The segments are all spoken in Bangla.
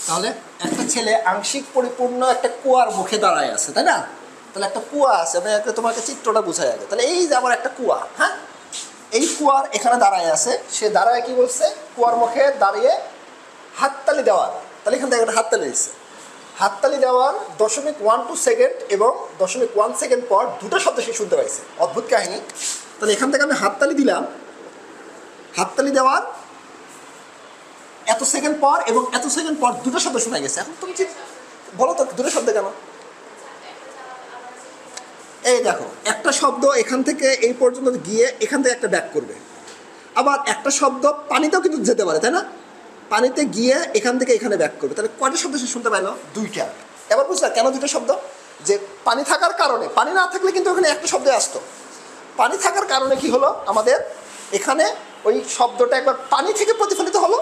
তাহলে একটা ছেলে আংশিক পরিপূর্ণ একটা কুয়ার মুখে দাঁড়ায় আছে, তাই না? তাহলে একটা কুয়া আছে, আমি একটা তোমাকে চিত্রটা বুঝাই আগে। তাহলে এই যে আমার একটা কুয়া, হ্যাঁ, এই কুয়ার এখানে দাঁড়ায় আছে, সে দাঁড়ায় কি বলছে, কুয়ার মুখে দাঁড়িয়ে হাততালি দেওয়ার, তাহলে এখান থেকে একটা হাততালি দিচ্ছে। হাততালি দেওয়ার 0.12 সেকেন্ড এবং 0.1 সেকেন্ড পর দুটো শব্দ সে শুনতে পাইছে। অদ্ভুত কাহিনী। তাহলে এখান থেকে আমি হাততালি দিলাম, হাততালি দেওয়ার এত সেকেন্ড পর এবং এত সেকেন্ড পর দুটো শব্দ শোনা গেছে। এখন তুমি বলো তো দুটো শব্দ কেন? এই দেখো, একটা শব্দ এখান থেকে এই পর্যন্ত গিয়ে এখান থেকে একটা ব্যাক করবে, আবার একটা শব্দ পানিতেও কিন্তু যেতে পারে, তাই না? পানিতে গিয়ে এখান থেকে এখানে ব্যাক করবে। তাহলে কয়টা শব্দ সে শুনতে পাইলো? দুইটা। এবার বুঝলা কেন দুটো শব্দ? যে পানি থাকার কারণে, পানি না থাকলে কিন্তু ওখানে একটা শব্দ আসতো। পানি থাকার কারণে কি হলো, আমাদের এখানে ওই শব্দটা একবার পানি থেকে প্রতিফলিত হলো,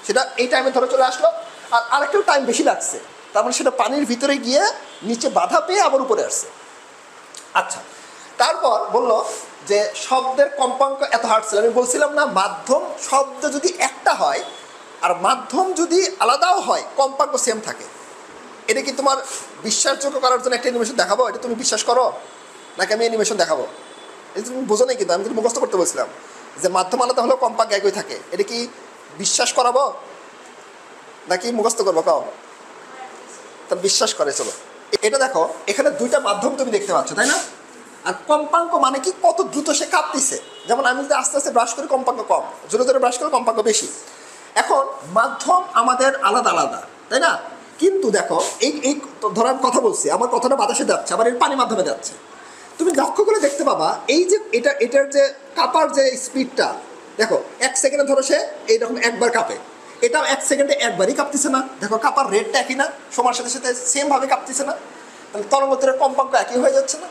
সেটা এই টাইমে ধরে চলে আসলো, আর আরেকটাও টাইম বেশি লাগছে, তার মানে সেটা পানির ভিতরে গিয়ে নিচে বাধা পেয়ে আবার উপরে আসছে। আচ্ছা, তারপর বললো যে শব্দের কম্পাঙ্ক এত হার্টজ। আমি বলছিলাম না, মাধ্যম শব্দ যদি একটা হয় আর মাধ্যম যদি আলাদাও হয়, কম্পাঙ্ক সেম থাকে। এটা কি তোমার বিশ্বাসযোগ্য করার জন্য একটা অ্যানিমেশন দেখাবো? এটা তুমি বিশ্বাস করো নাকি আমি অ্যানিমেশন দেখাবো? এটা তুমি বোঝো নাই, কিন্তু আমি কিন্তু মুখস্থ করতে বলছিলাম যে মাধ্যম আলাদা হলেও কম্পাঙ্ক একই থাকে। এটা কি বিশ্বাস করাবো নাকি মুখস্থ করবো? কাও তার বিশ্বাস করে, চলো। এটা দেখো, এখানে দুইটা মাধ্যম তুমি দেখতে পাচ্ছ, তাই না? আর কম্পাঙ্ক মানে কি, কত দ্রুত সে কাঁপতেছে। যেমন আমি যদি আস্তে আস্তে ব্রাশ করি কম্পাঙ্ক কম, জোরে জোরে ব্রাশ করে কম্পাঙ্ক বেশি। এখন মাধ্যম আমাদের আলাদা আলাদা, তাই না? কিন্তু দেখো, এই ধরো আমি কথা বলছি, আমার কথাটা বাতাসে যাচ্ছে, আবার এর পানি মাধ্যমে যাচ্ছে। তুমি লক্ষ্য করে দেখতে পাবা এই যে এটার যে কাঁপার যে স্পিডটা, দেখো 1 সেকেন্ডে ধরো সে এইরকম একবার কাঁপে, এটাও 1 সেকেন্ডে একবারই কাঁপতেছে না। দেখো কাঁপার রেটটা একই না, সময়ের সাথে সাথে সেমভাবে কাঁপতেছে না। তাহলে তরঙ্গের কম্পাঙ্ক একই হয়ে যাচ্ছে না?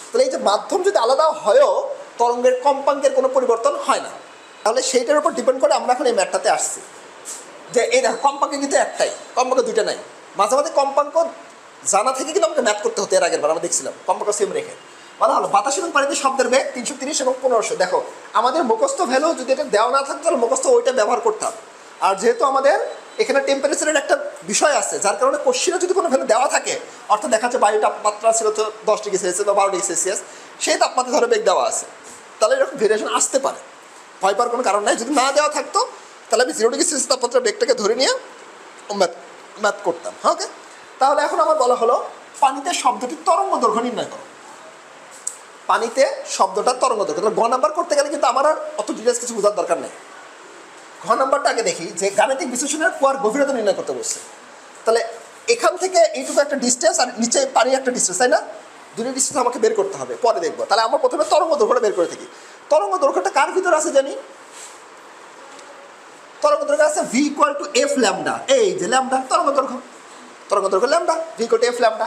তাহলে এই যে মাধ্যম যদি আলাদা হয়ও তরঙ্গের কম্পাঙ্কের কোনো পরিবর্তন হয় না। তাহলে সেইটার উপর ডিপেন্ড করে আমরা এখন এই ম্যাটটাতে আসছি যে এই দেখো কম্পাঙ্ক কিন্তু একটাই, কম্পাঙ্ক দুইটা নাই। মাঝে মাঝে কম্পাঙ্ক জানা থেকে কিন্তু আমাকে ম্যাথ করতে হতো। এর আগের বার আমরা দেখছিলাম কম্পাঙ্ক সেম রেখে বলা হলো বাতাস এবং পানিতে শব্দের বেগ 330 এবং 1500। দেখো আমাদের মুখস্থ ভ্যালু যদি এটা দেওয়া না থাকতো তাহলে মুখস্থ ওইটা ব্যবহার করতাম। আর যেহেতু আমাদের এখানে টেম্পারেচারের একটা বিষয় আছে, যার কারণে কোশ্চিনে যদি কোনো ভ্যালু দেওয়া থাকে, অর্থাৎ দেখা যাচ্ছে বায়ু তাপমাত্রা ছিল তো 10 ডিগ্রি সেলসিয়াস বা 12 ডিগ্রি সেলসিয়াস, সেই তাপমাত্রা ধরে বেগ দেওয়া আছে, তাহলে এরকম ভেরিয়েশন আসতে পারে, ভয় পাওয়ার কোনো কারণ নাই। যদি না দেওয়া থাকতো তাহলে আমি 0 ডিগ্রি সেলসিয়াস তাপমাত্রার বেগটাকে ধরে নিয়ে ম্যাথ করতাম। ওকে, তাহলে এখন আমার বলা হলো পানিতে শব্দটি তরঙ্গ দৈর্ঘ্য নির্ণয় করো। পানিতে শব্দটা তরঙ্গ দৈর্ঘ্য। তাহলে ঘ নাম্বার করতে গেলে কিন্তু আমার আর অত ডিটেলস কিছু বোঝার দরকার নেই। ঘ নাম্বারটা আগে দেখি যে গাণিতিক বিশ্লেষণের কুয়ার গভীরতা নির্ণয় করতে বলছে। তাহলে এখান থেকে এইটুকু একটা ডিস্টেন্স আর নিচে পানি একটা ডিস্টেন্স, তাই না? দুটো ডিস্টেন্স আমাকে বের করতে হবে, পরে দেখবো। তাহলে আমরা প্রথমে তরঙ্গ দৈর্ঘ্যটা বের করে থাকি। তরঙ্গ দৈর্ঘ্যটা কার ভিতরে আছে জানি? তরঙ্গ দৈর্ঘ্য আছে v = f ল্যামডা। এই যে ল্যামডা তরঙ্গ দৈর্ঘ্য, তরঙ্গ দৈর্ঘ্য ল্যামডা, v = f ল্যামডা।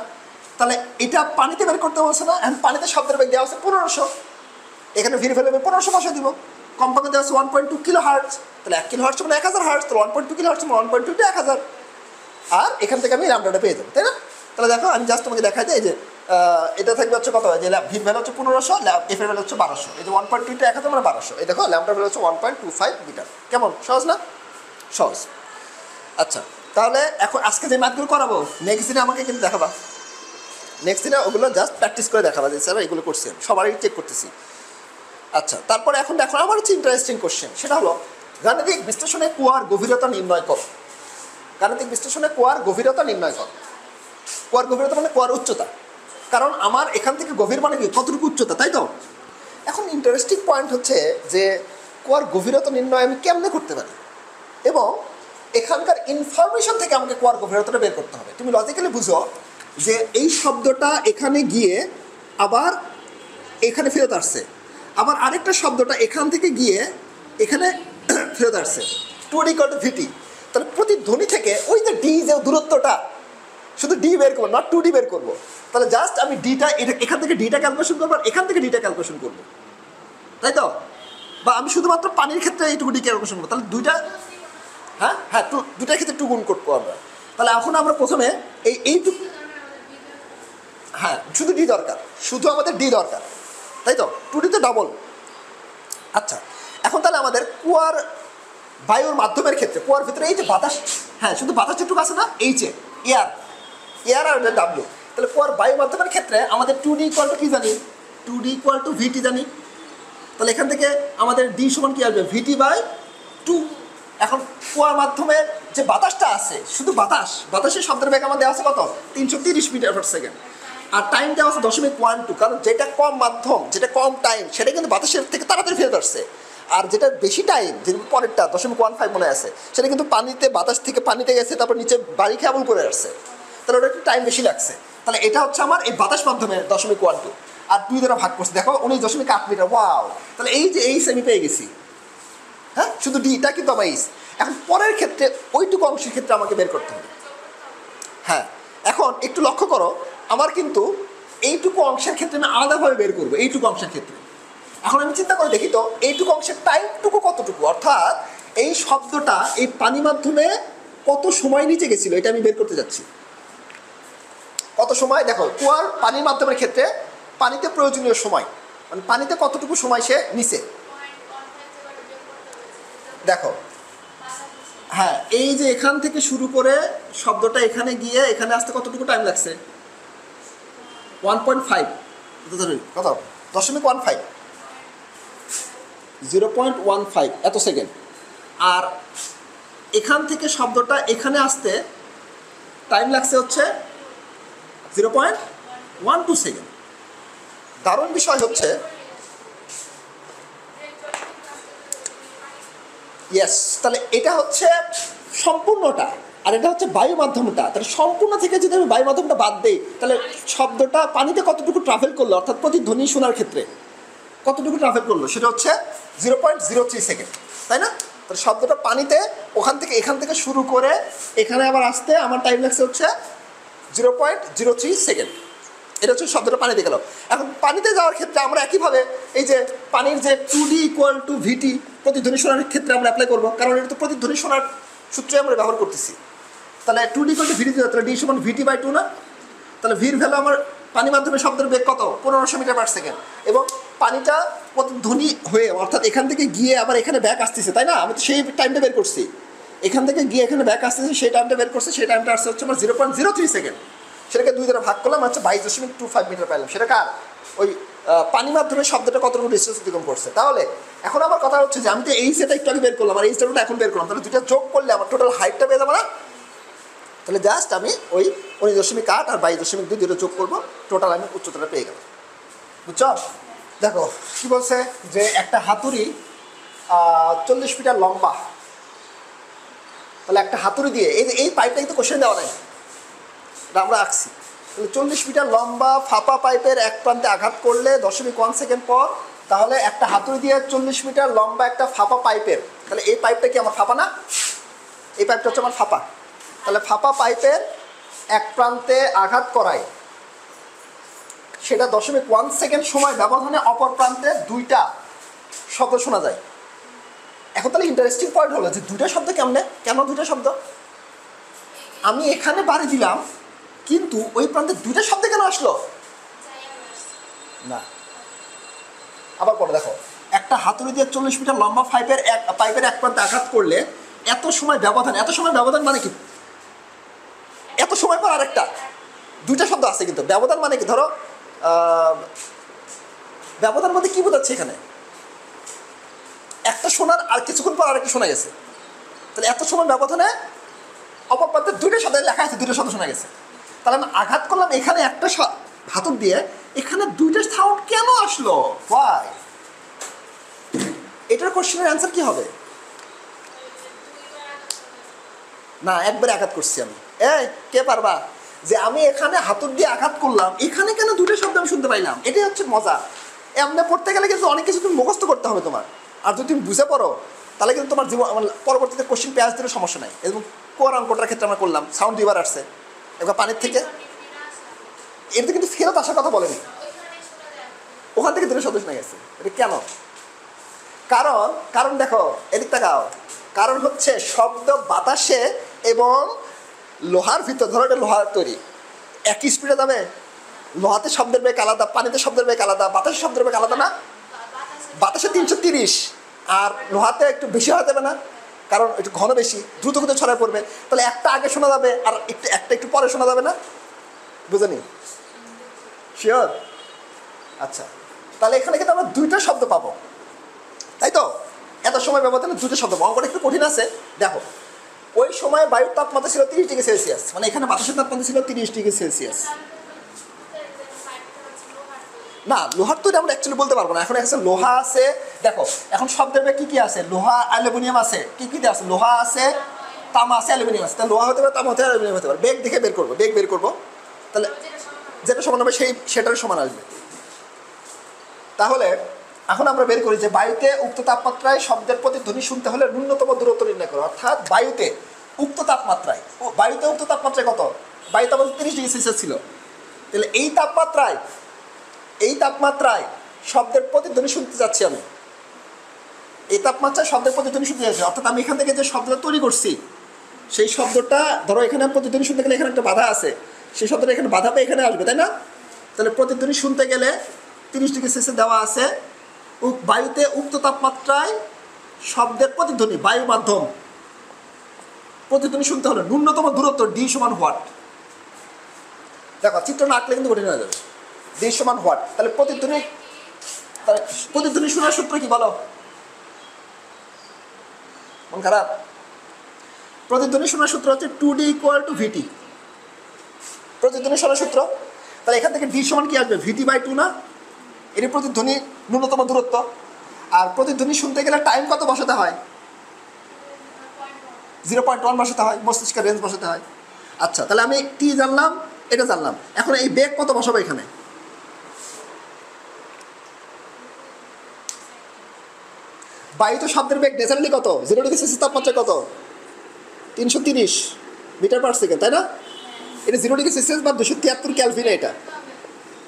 তাহলে এটা পানিতে বের করতে বলছে না? এখন পানিতে শব্দের বেগ দেওয়া আছে 1500, এখানে ভিড় ফেলে 1500 বসে দিব। কম্পাঙ্ক দেওয়া আছে 1.2 কিলো হার্টজ, তাহলে 1 কিলো হার্টজ মানে 1000 হার্টজ, তাহলে 1.2 কিলো হার্টজ মানে 1.2 × 1000। আর এখান থেকে আমি ল্যামডাটা পেয়ে যাবো, তাই না? তাহলে দেখো আমি জাস্ট তোমাকে দেখাই দিই যে এটা থাকবে হচ্ছে কত, যে ভিড় ভ্যালু হচ্ছে 1500, এফ এর ভ্যালু হচ্ছে 1200। এই যে 1.2 × 1000 মানে 1200। এই দেখো ল্যামডার ভ্যালু হচ্ছে 1.25 মিটার। কেমন সহজ না? সহজ। আচ্ছা, তাহলে এখন আজকে যে ম্যাথগুলো করাবো নেক্সট দিনে আমাকে কিন্তু দেখাবা, নেক্সট দিনে ওগুলো জাস্ট প্র্যাকটিস করে দেখাবা যে স্যার এগুলো করছি, আমি সবারই চেক করতেছি। আচ্ছা, তারপরে এখন দেখো আমার হচ্ছে ইন্টারেস্টিং কোশ্চেন, সেটা হলো গাণিতিক বিশ্লেষণে কুয়ার গভীরতা নির্ণয় করো। গাণিতিক বিশ্লেষণে কুয়ার গভীরতা নির্ণয় করো। কুয়ার গভীরতা মানে কুয়ার উচ্চতা, কারণ আমার এখান থেকে গভীর মানে কি, কতটুকু উচ্চতা, তাই তো? এখন ইন্টারেস্টিং পয়েন্ট হচ্ছে যে কুয়ার গভীরতা নির্ণয় আমি কেমনে করতে পারি, এবং এখানকার ইনফরমেশন থেকে আমাকে কুয়ার গভীরতাটা বের করতে হবে। তুমি লজিক্যালি বুঝো যে এই শব্দটা এখানে গিয়ে আবার এখানে ফেরত আসছে, আবার আরেকটা শব্দটা এখান থেকে গিয়ে এখানে ফেরত আসছে, 2D = VT। তাহলে প্রতি ধ্বনি থেকে ওই যে ডি যে দূরত্বটা, শুধু ডি বের করবো, নট 2D বের করবো। তাহলে জাস্ট আমি ডিটা এখান থেকে ডিটা ক্যালকুলেশন করবো, আর এখান থেকে ডিটা ক্যালকুলেশন করবো, তাই তো? বা আমি শুধুমাত্র পানির ক্ষেত্রে এইটুকু ডি ক্যালকুলেশন করবো, তাহলে দুইটা, হ্যাঁ হ্যাঁ, দুটার ক্ষেত্রে 2 গুণ করবো আমরা। তাহলে এখন আমরা প্রথমে এইটুকু, হ্যাঁ শুধু ডি দরকার, শুধু আমাদের ডি দরকার, তাই তো? 2D তো ডবল। আচ্ছা, এখন তাহলে আমাদের কুয়ার বায়ুর মাধ্যমের ক্ষেত্রে কুয়ার ভিতরে এই যে বাতাস, হ্যাঁ শুধু বাতাস যেটুকু আছে না, এইচে এয়ার, এয়ার আর ডাব্লিউ, তাহলে কুয়ার বায়ু মাধ্যমের ক্ষেত্রে আমাদের 2D ইকুয়াল টু কি জানি, 2D ইকুয়াল টু ভিটি জানি। তাহলে এখান থেকে আমাদের ডি সমান কি আসবে, ভিটি বাই 2। এখন কুয়ার মাধ্যমে যে বাতাসটা আছে, শুধু বাতাস, বাতাসের শব্দের বেগ আমাদের দেওয়া আছে কত, 330 মিটার পার সেকেন্ড, আর টাইম দেওয়া আছে 0.12, কারণ যেটা কম মাধ্যম, যেটা কম টাইম, সেটা কিন্তু বাতাসের থেকে তাড়াতাড়ি ফেরত আসছে। আর যেটা বেশি টাইম, যে পরেরটা 0.15 মনে আছে, সেটা কিন্তু পানিতে, বাতাস থেকে পানিতে গেছে, তারপর নিচে বাড়ি খেয়ে আবার উপরে আসছে, তাহলে ওটা একটু টাইম বেশি লাগছে। তাহলে এটা হচ্ছে আমার এই বাতাস মাধ্যমে 0.12, আর 2 দ্বারা ভাগ করছে, দেখো 19.8 মিটার। ওয়াও, তাহলে এই যে এইচ আমি পেয়ে গেছি, হ্যাঁ শুধু ডিটা কিন্তু আমার এইচ। এখন পরের ক্ষেত্রে ওইটুকু অংশের ক্ষেত্রে আমাকে বের করতে হবে। হ্যাঁ এখন একটু লক্ষ্য করো, আমার কিন্তু এইটুকু অংশের ক্ষেত্রে আমি আলাদাভাবে বের করবো, এইটুকু অংশের ক্ষেত্রে। এখন আমি চিন্তা করে দেখি তো এইটুকু অংশের টাইমটুকু কতটুকু, অর্থাৎ এই শব্দটা এই পানি মাধ্যমে কত সময় নিচে গেছিলো, এটা আমি বের করতে যাচ্ছি। কত সময়, দেখো কুয়ার পানির মাধ্যমের ক্ষেত্রে পানিতে প্রয়োজনীয় সময়, মানে পানিতে কতটুকু সময় সে নিচে, দেখো হ্যাঁ এই যে এখান থেকে শুরু করে শব্দটা এখানে গিয়ে এখানে আসতে কতটুকু টাইম লাগছে, 1.5, কত 0.15, 0.15 এত সেকেন্ড। আর এখান থেকে শব্দটা এখানে আসতে টাইম লাগছে হচ্ছে 0.12 সেকেন্ড। দারুণ বিষয় হচ্ছে, ইয়েস, তাহলে এটা হচ্ছে সম্পূর্ণটা, আর এটা হচ্ছে বায়ু মাধ্যমটা। তাহলে সম্পূর্ণ থেকে যদি আমি বায়ু মাধ্যমটা বাদ দিই, তাহলে শব্দটা পানিতে কতটুকু ট্রাভেল করলো, অর্থাৎ প্রতিধ্বনি শোনার ক্ষেত্রে কতটুকু ট্রাভেল করলো, সেটা হচ্ছে 0.03 সেকেন্ড, তাই না? তাহলে শব্দটা পানিতে ওখান থেকে এখান থেকে শুরু করে এখানে আবার আসতে আমার টাইম লাগছে হচ্ছে 0.03 সেকেন্ড। এটা হচ্ছে শব্দটা পানিতে গেল। এখন পানিতে যাওয়ার ক্ষেত্রে আমরা একইভাবে এই যে পানির যে 2D ইকুয়াল টু ভিটি প্রতিধ্বনি শোনার ক্ষেত্রে আমরা অ্যাপ্লাই করবো, কারণ এটা তো প্রতিধ্বনি শোনার সূত্রে আমরা ব্যবহার করতেছি। তাহলে 2D ইকুয়াল টু ভিটি, তাহলে ডি সমান ভিটি বাই 2 না? তাহলে ভির ভ্যালু আমার পানি মাধ্যমে শব্দের বেগ কত, 1500 মিটার পার সেকেন্ড, এবং পানিটা প্রতিধ্বনি হয়ে অর্থাৎ এখান থেকে গিয়ে আবার এখানে ব্যাক আসতেছে, তাই না? আমি তো সেই টাইমটা বের করছি, এখান থেকে গিয়ে এখানে ব্যাক আসতেছে, সেই টাইমটা বের করছে, সেই টাইমটা আসছে হচ্ছে আমার 0.03 সেকেন্ড। সেটাকে 2 দ্বারা ভাগ করলাম, হচ্ছে 22.25 মিটার পাইলাম। সেটা কার, ওই পানি মাধ্যমে শব্দটা কতটুকু ডিস্টেন্স অতিক্রম করছে। তাহলে এখন আমার কথা হচ্ছে যে আমি তো এই সেটা একটু আগে বের করলাম, আর এই সেটা এখন বের করলাম, তাহলে দুটো যোগ করলে আমার টোটাল হাইটটা পেয়ে যাবো না? তাহলে জাস্ট আমি ওই 19.8 আর 22.2 দুটো যোগ করবো, টোটাল আমি উচ্চতাটা পেয়ে গেলাম। বুঝছো? দেখো কি বলছে, যে একটা হাতুড়ি 40 মিটার লম্বা, তাহলে একটা হাতুড়ি দিয়ে এই পাইপটা কিন্তু কোশ্চেন দেওয়া নাই, আমরা আঁকছি। তাহলে 40 মিটার লম্বা ফাঁপা পাইপের এক প্রান্তে আঘাত করলে 0.1 সেকেন্ড পর, তাহলে একটা হাতুড়ি দিয়ে 40 মিটার লম্বা একটা ফাঁপা পাইপের, তাহলে এই পাইপটা কি আমার ফাঁপা না? এই পাইপটা হচ্ছে আমার ফাঁপা। তাহলে ফাঁপা পাইপের এক প্রান্তে আঘাত করায় সেটা 0.1 সেকেন্ড সময় ব্যবধানে অপর প্রান্তে দুইটা শব্দ শোনা যায়। এখন তাহলে ইন্টারেস্টিং পয়েন্ট হলো যে দুইটা শব্দ কেমনে, কেন দুইটা শব্দ? আমি এখানে বাড়ি দিলাম, কিন্তু ওই প্রান্তে দুইটা শব্দ কেন আসলো না? আবার পরে দেখো, একটা হাতুড়ি দিয়ে 40 মিটার লম্বা পাইপের এক প্রান্তে আঘাত করলে এত সময় ব্যবধান, এত সময় ব্যবধান মানে কি? এত সময় পর আরেকটা, দুইটা শব্দ আছে কিন্তু ব্যবধান মানে কি? ধরো ব্যবধান মধ্যে কি বোঝাচ্ছে এখানে? একটা শোনার আর কিছুক্ষণ পর আরেকটা শোনা গেছে, তাহলে এত সময় ব্যবধানে অপর প্রান্তে দুইটা শব্দ লেখা আছে, দুইটা শব্দ শোনা গেছে। তাহলে আমি আঘাত করলাম এখানে একটা হাতুর দিয়ে, এখানে দুইটা সাউন্ড কেন আসলো? ওয়াই? এটার কোশ্চেনের অ্যান্সার কি হবে? না, একবারে আঘাত করছি আমি। কে পারবা যে আমি এখানে হাতুর দিয়ে আঘাত করলাম, এখানে কেন দুটো শব্দ আমি শুনতে পাইলাম? এটাই হচ্ছে মজা। এমনি পড়তে গেলে কিন্তু অনেক কিছু তুমি মুখস্থ করতে হবে তোমার, আর যদি তুমি বুঝে পড়ো তাহলে কিন্তু তোমার জীবন পরবর্তীতে কোশ্চেন পেঁয়াজ দিলে সমস্যা নাই। এবং কোর অঙ্কটার ক্ষেত্রে আমরা করলাম, সাউন্ড দুইবার আসছে এবার পানির থেকে, এটা কিন্তু ফেরত আসার কথা বলেনি, ওখান থেকে দুটো শব্দ শোনা গেছে। এটা কেন? কারণ দেখো এদিক তাকাও, কারণ হচ্ছে শব্দ বাতাসে এবং লোহার ভিতর, ধরো এটা লোহার তৈরি, একই স্পিডে যাবে। লোহাতে শব্দের বেগ আলাদা, পানিতে শব্দের বেগ আলাদা, বাতাসের শব্দের বেগ আলাদা না? বাতাসে 330 আর লোহাতে একটু বেশি হওয়া যাবে না? কারণ একটু ঘন বেশি, দ্রুত গতিতে ছড়ায় পড়বে। তাহলে একটা আগে শোনা যাবে আর একটা একটু পরে শোনা যাবে না? বুঝেনি? শিওর? আচ্ছা, তাহলে এখানে কিন্তু আমরা দুইটা শব্দ পাবো, তাই তো? এত সময় ব্যবধানে দুটো শব্দ। অঙ্কটা একটু কঠিন আছে। দেখো, ওই সময় বায়ুর তাপমাত্রা ছিল 30°C, মানে এখানে বাতাসের তাপমাত্রা ছিল 30°C। না, লোহার তো আমরা অ্যাকচুয়ালি বলতে পারবো না। এখন একটা লোহা আছে, দেখো এখন শব্দের কি কি আছে? লোহা, অ্যালুমিনিয়াম আছে, কি কি আছে? লোহা আছে, তামা আছে, অ্যালুমিনিয়াম আছে। তাহলে লোহা হতে পারে, তামা হতে পারে, অ্যালুমিনিয়াম হতে পারে। বেগ দেখে বের করবো, বেগ বের করবো, তাহলে যেটা সমান হবে সেটার সমান আসবে। তাহলে এখন আমরা বের করি যে বায়ুতে উক্ত তাপমাত্রায় শব্দের প্রতিধ্বনি শুনতে হলে ন্যূনতম দূরত্ব নির্ণয় করো। অর্থাৎ বায়ুতে উক্ত তাপমাত্রায় কত? বায়ু তাপমাত্রা 30°C ছিল। তাহলে এই তাপমাত্রায় শব্দের প্রতিধ্বনি শুনতে যাচ্ছি আমি। এই তাপমাত্রায় শব্দের প্রতিধ্বনি শুনতে যাচ্ছি, অর্থাৎ আমি এখান থেকে যে শব্দটা তৈরি করছি সেই শব্দটা, ধরো এখানে প্রতিধ্বনি শুনতে গেলে এখানে একটা বাধা আছে, সেই শব্দটা এখানে বাধা পেয়ে এখানে আসবে, তাই না? তাহলে প্রতিধ্বনি শুনতে গেলে 30°C দেওয়া আছে। বায়ুতে উক্ত তাপমাত্রায় শব্দের প্রতিধ্বনি, বায়ু মাধ্যম প্রতিধ্বনি শুনতে হলে ন্যূনতম দূরত্ব D সমান হোয়াট। দেখো, চিত্র না আঁকলে কিন্তু কঠিন হয়ে যাবে। D সমান হোয়াট। তাহলে প্রতিধ্বনি শোনার সূত্র কি বলো? মন খারাপ? প্রতিধ্বনি শোনার সূত্র হচ্ছে 2D = VT। প্রতিধ্বনি শোনার সূত্র। তাহলে এখান থেকে D সমান কি আসবে? VT/2 না? এর প্রতিধ্বনি ন্যূনতম দূরত্ব। আর প্রতিধ্বনি শুনতে গেলে টাইম কত বসাতে হয়? 0.1 বসাতে হয়, মস্তিষ্কের রেঞ্জ বসাতে হয়। আচ্ছা, তাহলে আমি T জানলাম, এটা জানলাম। এখন এই বেগ কত বসাবো এখানে? বায়ুতে শব্দের বেগ ন্যাচারালি কত? 0°C তাপমাত্রা কত? 330 মিটার/সেকেন্ড, তাই না? এটা 0°C বা 273 কেলভিন এটা।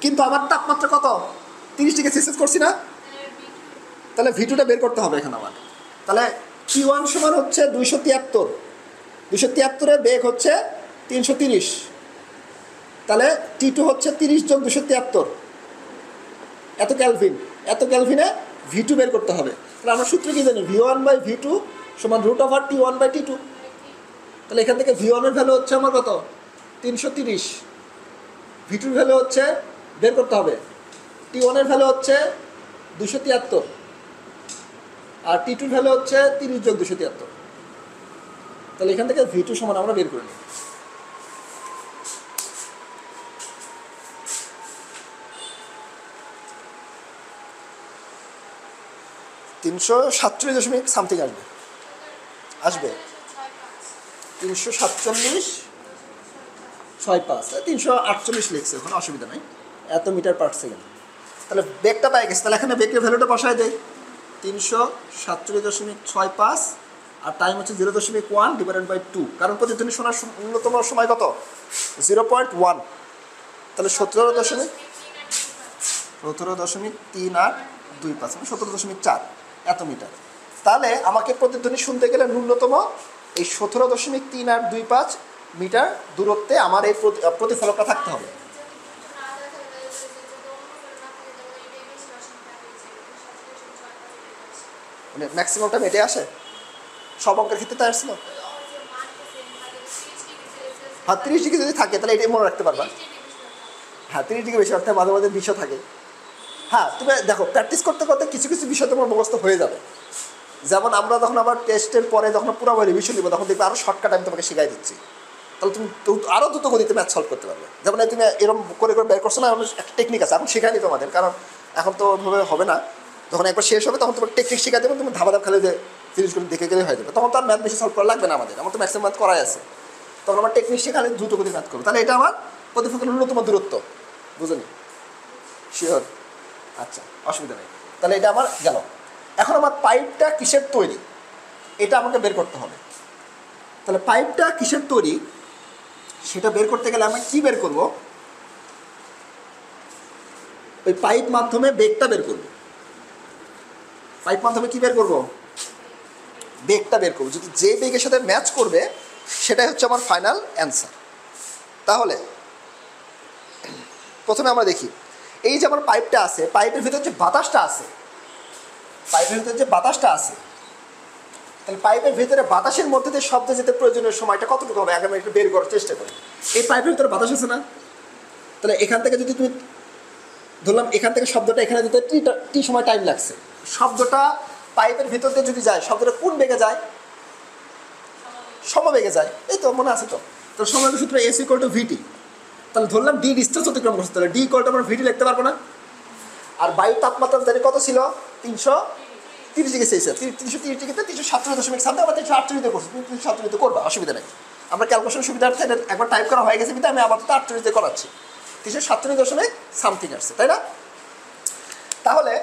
কিন্তু আমার তাপমাত্রা কত? 30°C করছি না? তাহলে V2টা বের করতে হবে এখানে আমার। তাহলে T1 সমান হচ্ছে 273 বেগ হচ্ছে 330। তাহলে T2 হচ্ছে 30 + 273, এত ক্যালভিনে V2 বের করতে হবে। তাহলে আমরা সূত্র কি জানি? V1/V2 সমান √T1/T2। তাহলে এখান থেকে V1 এর ভ্যালু হচ্ছে আমার কত? 330। V2 এর ভ্যালু হচ্ছে বের করতে হবে, T1 এর ভ্যালু হচ্ছে 273 আর T2 এর ভ্যালু হচ্ছে 30 + 273। তাহলে এখান থেকে V2 সমান আমরা বের করে নিই। $347.সামথিং আসবে 347.65, 348 লিখছে, ওখানে অসুবিধা নাই, এত মিটার/সেকেন্ড। তাহলে বেগটা পাই গেছে। তাহলে এখানে বেগের ভ্যালুটা বসায় দেয় 347.65 আর টাইম হচ্ছে 0.1/2। কারণ প্রতিধ্বনি শোনার ন্যূনতম সময় কত? 0.1। তাহলে 17.3825, 17.4 এত মিটার। তাহলে আমাকে প্রতিধ্বনি শুনতে গেলে ন্যূনতম এই 17.3825 মিটার দূরত্বে আমার এই প্রতিফলকটা থাকতে হবে। মানে ম্যাক্সিমাম টাইম এটাই আসে, সব অঙ্কের ক্ষেত্রে তাই আসছিল। হ্যাঁ, 30° যদি থাকে তাহলে এটাই মনে রাখতে পারবা। হ্যাঁ, 30° বেশি অর্থাৎ মাঝে মাঝে বিষয় থাকে। হ্যাঁ, তুমি দেখো প্র্যাকটিস করতে করতে কিছু কিছু বিষয় তোমার মুখস্থ হয়ে যাবে। যেমন আমরা যখন আবার টেস্টের পরে যখন পুরো রিভিশন দিব তখন দেখবে আরও শর্টকাট আমি তোমাকে শেখাই দিচ্ছি। তাহলে তুমি আরও দ্রুত গতিতে ম্যাথ সলভ করতে পারবে। যেমন তুমি এরকম করে বের করছো না, একটা টেকনিক আছে, এখন শেখাই তোমাদের, কারণ এখন তো ওইভাবে হবে না। যখন একবার শেষ হবে তখন তোমার টেকনিক শেখাই দেবো, তুমি ধাপ খালি যে জিনিসগুলো দেখে গেলে হয়ে যাবে। তখন তো আর ম্যাথ বেশি সলভ করা লাগবে না আমাদের, আমার তো ম্যাক্সিমাম ম্যাথ করাই আছে। তখন আমার টেকনিক শেখালে দ্রুত গতি ম্যাথ করবো। তাহলে এটা আমার প্রতিফলকের ন্যূনতম দূরত্ব, বুঝলি? শিওর? আচ্ছা, অসুবিধা নেই। তাহলে এটা আমার গেল। এখন আমার পাইপটা কিসের তৈরি এটা আমাকে বের করতে হবে। তাহলে পাইপটা কিসের তৈরি সেটা বের করতে গেলে আমি কী বের করব? ওই পাইপ মাধ্যমে বেগটা বের করব। পাইপ মাধ্যমে কী বের করব? বেগটা বের করব। যদি যে বেগের সাথে ম্যাচ করবে সেটাই হচ্ছে আমার ফাইনাল অ্যান্সার। তাহলে প্রথমে আমরা দেখি, এই যে আমার পাইপটা আছে, পাইপের ভিতরে যে বাতাসটা আছে, তাহলে পাইপের ভিতরে বাতাসের মধ্যে দিয়ে শব্দ যেতে প্রয়োজনীয় সময়টা কতটুকু হবে আগে আমি একটু বের করার চেষ্টা করি। এই পাইপের ভিতরে বাতাস আছে না, তাহলে এখান থেকে যদি তুমি ধরলাম এখান থেকে শব্দটা এখানে যেতে টি সময় টাইম লাগছে, শব্দটা পাইপের ভিতর দিয়ে যদি যায় শব্দটা কোন বেগে যায়? সমবেগে যায়, এই তো মনে আছে তো। তাহলে সমবেগের সূত্র এস ইকুয়াল টু ভিটি। তাহলে ধরলাম ডি ডিস্টেন্স অতিক্রম করছে, তাহলে ডি ইকুয়াল টু আমরা ভিটি লিখতে পারবো না? আর বায়ুর তাপমাত্রা জানি কত ছিল? 330 ডিগ্রি সেলসিয়াস। 330 ডিগ্রিতে 347.7, আবার 348 করছি, তুমি 347 করবা, অসুবিধা নেই। আমরা ক্যালকুলেশন সুবিধার্থে একবার টাইপ করা হয়ে গেছে, কিন্তু আমি আবার 48 করাচ্ছি। 347.সামথিং আসছে, তাই না? তাহলে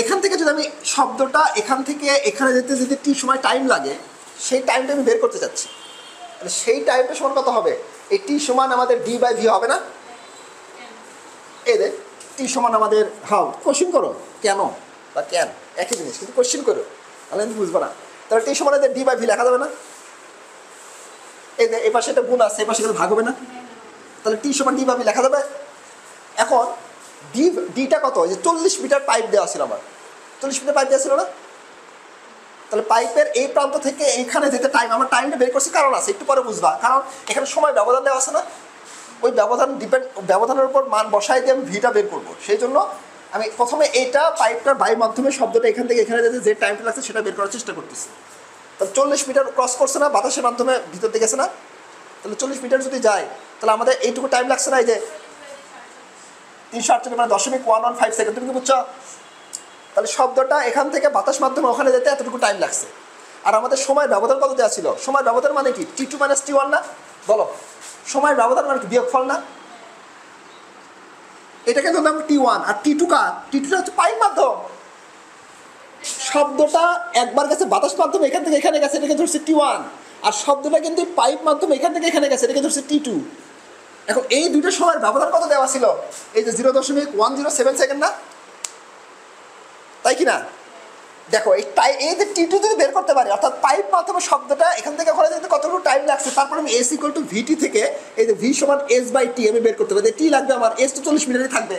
এখান থেকে যদি আমি শব্দটা এখান থেকে এখানে যেতে যদি টি সময় টাইম লাগে, সেই টাইমটা আমি বের করতে চাচ্ছি, তাহলে সেই টাইমটা সমান কত হবে? এই টি সমান আমাদের ডি বাই ভি হবে না? এই দেখ টি সমান আমাদের হাউ, কোশ্চিন করো কেন বা কেন একই জিনিস, কিন্তু কোশ্চিন করো, তাহলে কিন্তু বুঝবো না। তাহলে টি সমান ডি বাই ভি লেখা যাবে না? এই যে এই পাশে একটা গুণ আছে, এই পাশে গেলে ভাগ হবে না? তাহলে টি সমান ডি বাই ভি লেখা যাবে। এখন ডিটা কত? যে 40 মিটার পাইপ দেওয়া ছিল আমার, 40 মিটার পাইপ দেওয়া ছিল না? তাহলে পাইপের এই প্রান্ত থেকে এইখানে যেতে টাইম, আমার টাইমটা বের করছি, কারণ আছে, একটু পরে বুঝবা। কারণ এখানে সময় ব্যবধান দেওয়া আছে না, ওই ব্যবধানের উপর মান বসাই দিয়ে আমি ভিটা বের করবো। সেই জন্য আমি প্রথমে এইটা পাইপটার বায়ুর মাধ্যমে শব্দটা এখান থেকে এখানে যেতে যে টাইমটা লাগছে সেটা বের করার চেষ্টা করতেছি। তাহলে 40 মিটার ক্রস করছে না, বাতাসের মাধ্যমে ভিতর দিয়ে গেছে না? তাহলে 40 মিটার যদি যায় তাহলে আমাদের এইটুকু টাইম লাগছে না? এই যে 348 মানে 0.115 সেকেন্ড, তুমি কি বুঝছো? তাহলে শব্দটা এখান থেকে বাতাস মাধ্যমে ওখানে যেতে এতটুকু টাইম লাগছে। আর আমাদের সময় ব্যবধান কত দেওয়া ছিল? সময় ব্যবধান মানে কি? T2 - T1 না? বলো, সময় ব্যবধান মানে কি? বিয়োগফল না? এটাকে ধরলাম T1, আর T2 কার? T2টা হচ্ছে পাইপ মাধ্যম। শব্দটা একবার গেছে বাতাস মাধ্যমে এখান থেকে এখানে গেছে, এটাকে ধরছে T1। আর শব্দটা কিন্তু পাইপ মাধ্যমে এখান থেকে এখানে গেছে, এটাকে ধরছে T2। এখন এই দুইটা সময়ের ব্যবধান কত দেওয়া ছিল? এই যে 0.107 সেকেন্ড না? তাই কি না? দেখো এই যে T2 যদি বের করতে পারি, অর্থাৎ পাইপ মাধ্যমে শব্দটা এখান থেকে ওখানে যেতে কতটুকু টাইম লাগছে, তারপর আমি এস ইকুয়াল টু ভিটি থেকে এই যে ভি সমান এস বাই টি আমি বের করতে পারি। টি লাগবে আমার, এস তো 40 মিনিটই থাকবে,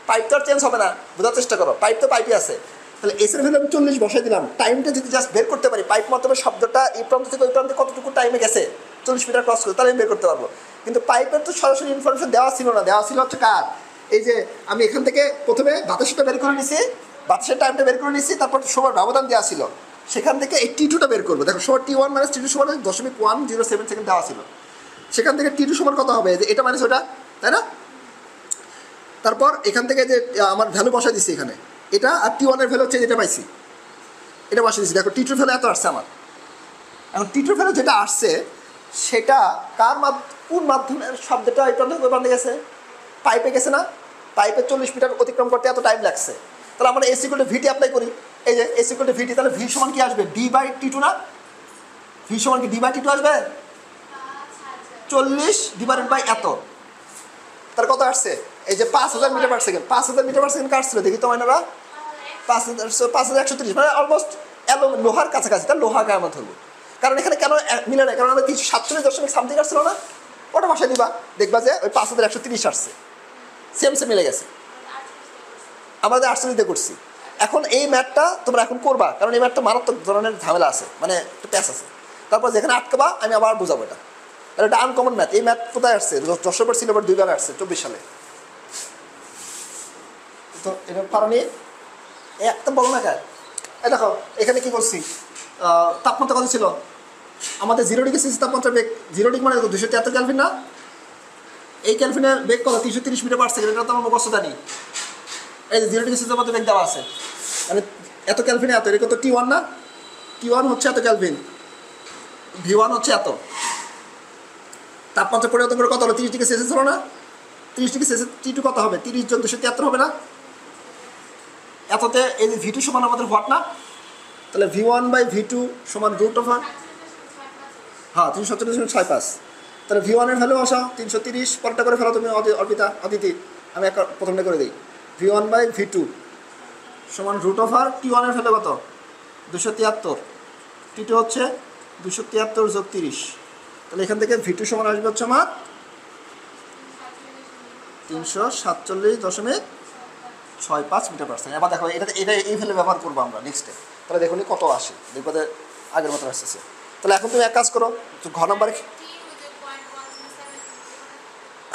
পাইপ তো আর চেঞ্জ হবে না। বোঝার চেষ্টা করো, পাইপ তো পাইপই আছে। তাহলে এস এর ভ্যালু আমি 40 বসাই দিলাম। টাইমটা যদি জাস্ট বের করতে পারি, পাইপ মাধ্যমে শব্দটা এই প্রান্ত থেকে ওই প্রান্তে কতটুকু টাইমে গেছে 40 মিটার ক্রস করে, তাহলে আমি বের করতে পারবো। কিন্তু পাইপের তো সরাসরি ইনফরমেশন দেওয়া ছিল না, দেওয়া ছিল হচ্ছে কার? এই যে আমি এখান থেকে প্রথমে বাতাসটা বের করে নিছি, বাতাসের টাইমটা বের করে নিচ্ছি, তারপর সময় ব্যবধান দেওয়া ছিল, সেখান থেকে এই T2টা বের করবো। দেখো সময় T1 - T2 সমান 0.107 সেকেন্ড দেওয়া ছিল, সেখান থেকে T2 সমান কত হবে? যে এটা মাইনাস ওটা, তাই না? তারপর এখান থেকে যে আমার ভ্যালু বসাই দিচ্ছি এখানে, এটা আর T1 এর ভ্যালু হচ্ছে যেটা পাইছি, এটা বসাই দিচ্ছি। দেখো T2 ভ্যালু এত আসছে আমার। এখন T2 ভ্যালু যেটা আসছে সেটা কার কোন মাধ্যমের শব্দটা এই প্রান্ত ওই প্রান্তে গেছে? পাইপে গেছে না? পাইপে 40 মিটার অতিক্রম করতে এত টাইম লাগছে। তাহলে আমরা S equal to VT apply করি। এই যে এস ইকুয়াল টু ভিটি, তাহলে ভি সমান কি আসবে? ডি বাই T2 না? ভি সমান কি ডি বাই T2 আসবে? 40 ডিভাইডেড বাই এত, তার কত আসছে? এই যে 5000 metre per second. 5000 metre per second কাটছিল, দেখি তো মাইনারা 5130, মানে অলমোস্ট লোহার কাছাকাছি। তার লোহা কেমন ধরবো, কারণ এখানে কেন মিলে না? কারণ আমরা 347.সামথিং আসছিল না? ওটা বসাই দিবা, দেখবা যে ওই 5130 আসছে, সেম মিলে গেছে। আমাদের 48 করছি। এখন এই ম্যাথটা তোমরা এখন করবা, কারণ এই ম্যাথটা মারাত্মক ধরনের ঝামেলা আছে, মানে একটু প্যাচ আছে। তারপর যেখানে আটকাবা আমি আবার বোঝাবো এটা। আর এটা আনকমন ম্যাথ। এই ম্যাথ কোথায় আসছে? 10 ছিল, এবার 2বার আসছে 24 সালে। তো এটা কারণে একটা বলো না কেন? এই দেখো এখানে কি করছি, তাপমাত্রা কত ছিল আমাদের? 0 ডিগ্রি সেলসিয়াস তাপমাত্রা বেগ। 0 ডিগ্রি মানে 273 ক্যালভিন না? এই ক্যালভিনের বেগ কত? 330 মিটার পার সেকেন্ড। এটা তো আমরা মুখস্থ জানি। এই যে 0 ডিগ্রি সেলসিয়াসের মধ্যে বেগ দেওয়া আছে, মানে এত ক্যালভিনে এত, এটা তো T1 না? T1 হচ্ছে এত ক্যালভিন, V1 হচ্ছে এত। তাপমাত্রা পরিবর্তন করে কত হলো? 30 ডিগ্রি সেলসিয়াস হলো না? 30 ডিগ্রি সেলসিয়াস T2 কত হবে? 30 যোগ 273 হবে না? এততে এই যে V2 সমান আমাদের হোয়াট না? তাহলে V1 বাই V2 সমান রুট ওভার, হ্যাঁ 347.65। তাহলে V1 এর ভ্যালু বসাও 330, পরটা করে ফেলো তুমি অর্পিতা, অদিতি, আমি প্রথমটা করে দিই। V1 বাই V2 সমান রুট ওভার T1 এর ভ্যালু কত? 273, T2 হচ্ছে 273 যোগ 30। তাহলে এখান থেকে V2 সমান আসবে হচ্ছে আমার 347.65 মিটার পার সেকেন্ড। এবার দেখো এটা এই ভ্যালু ব্যবহার করবো আমরা নেক্সটে। তাহলে দেখুন কত আসে, দেখবো আগের মতো আসতেছে। তাহলে এখন তুমি এক কাজ করো, ঘর নাম্বারে,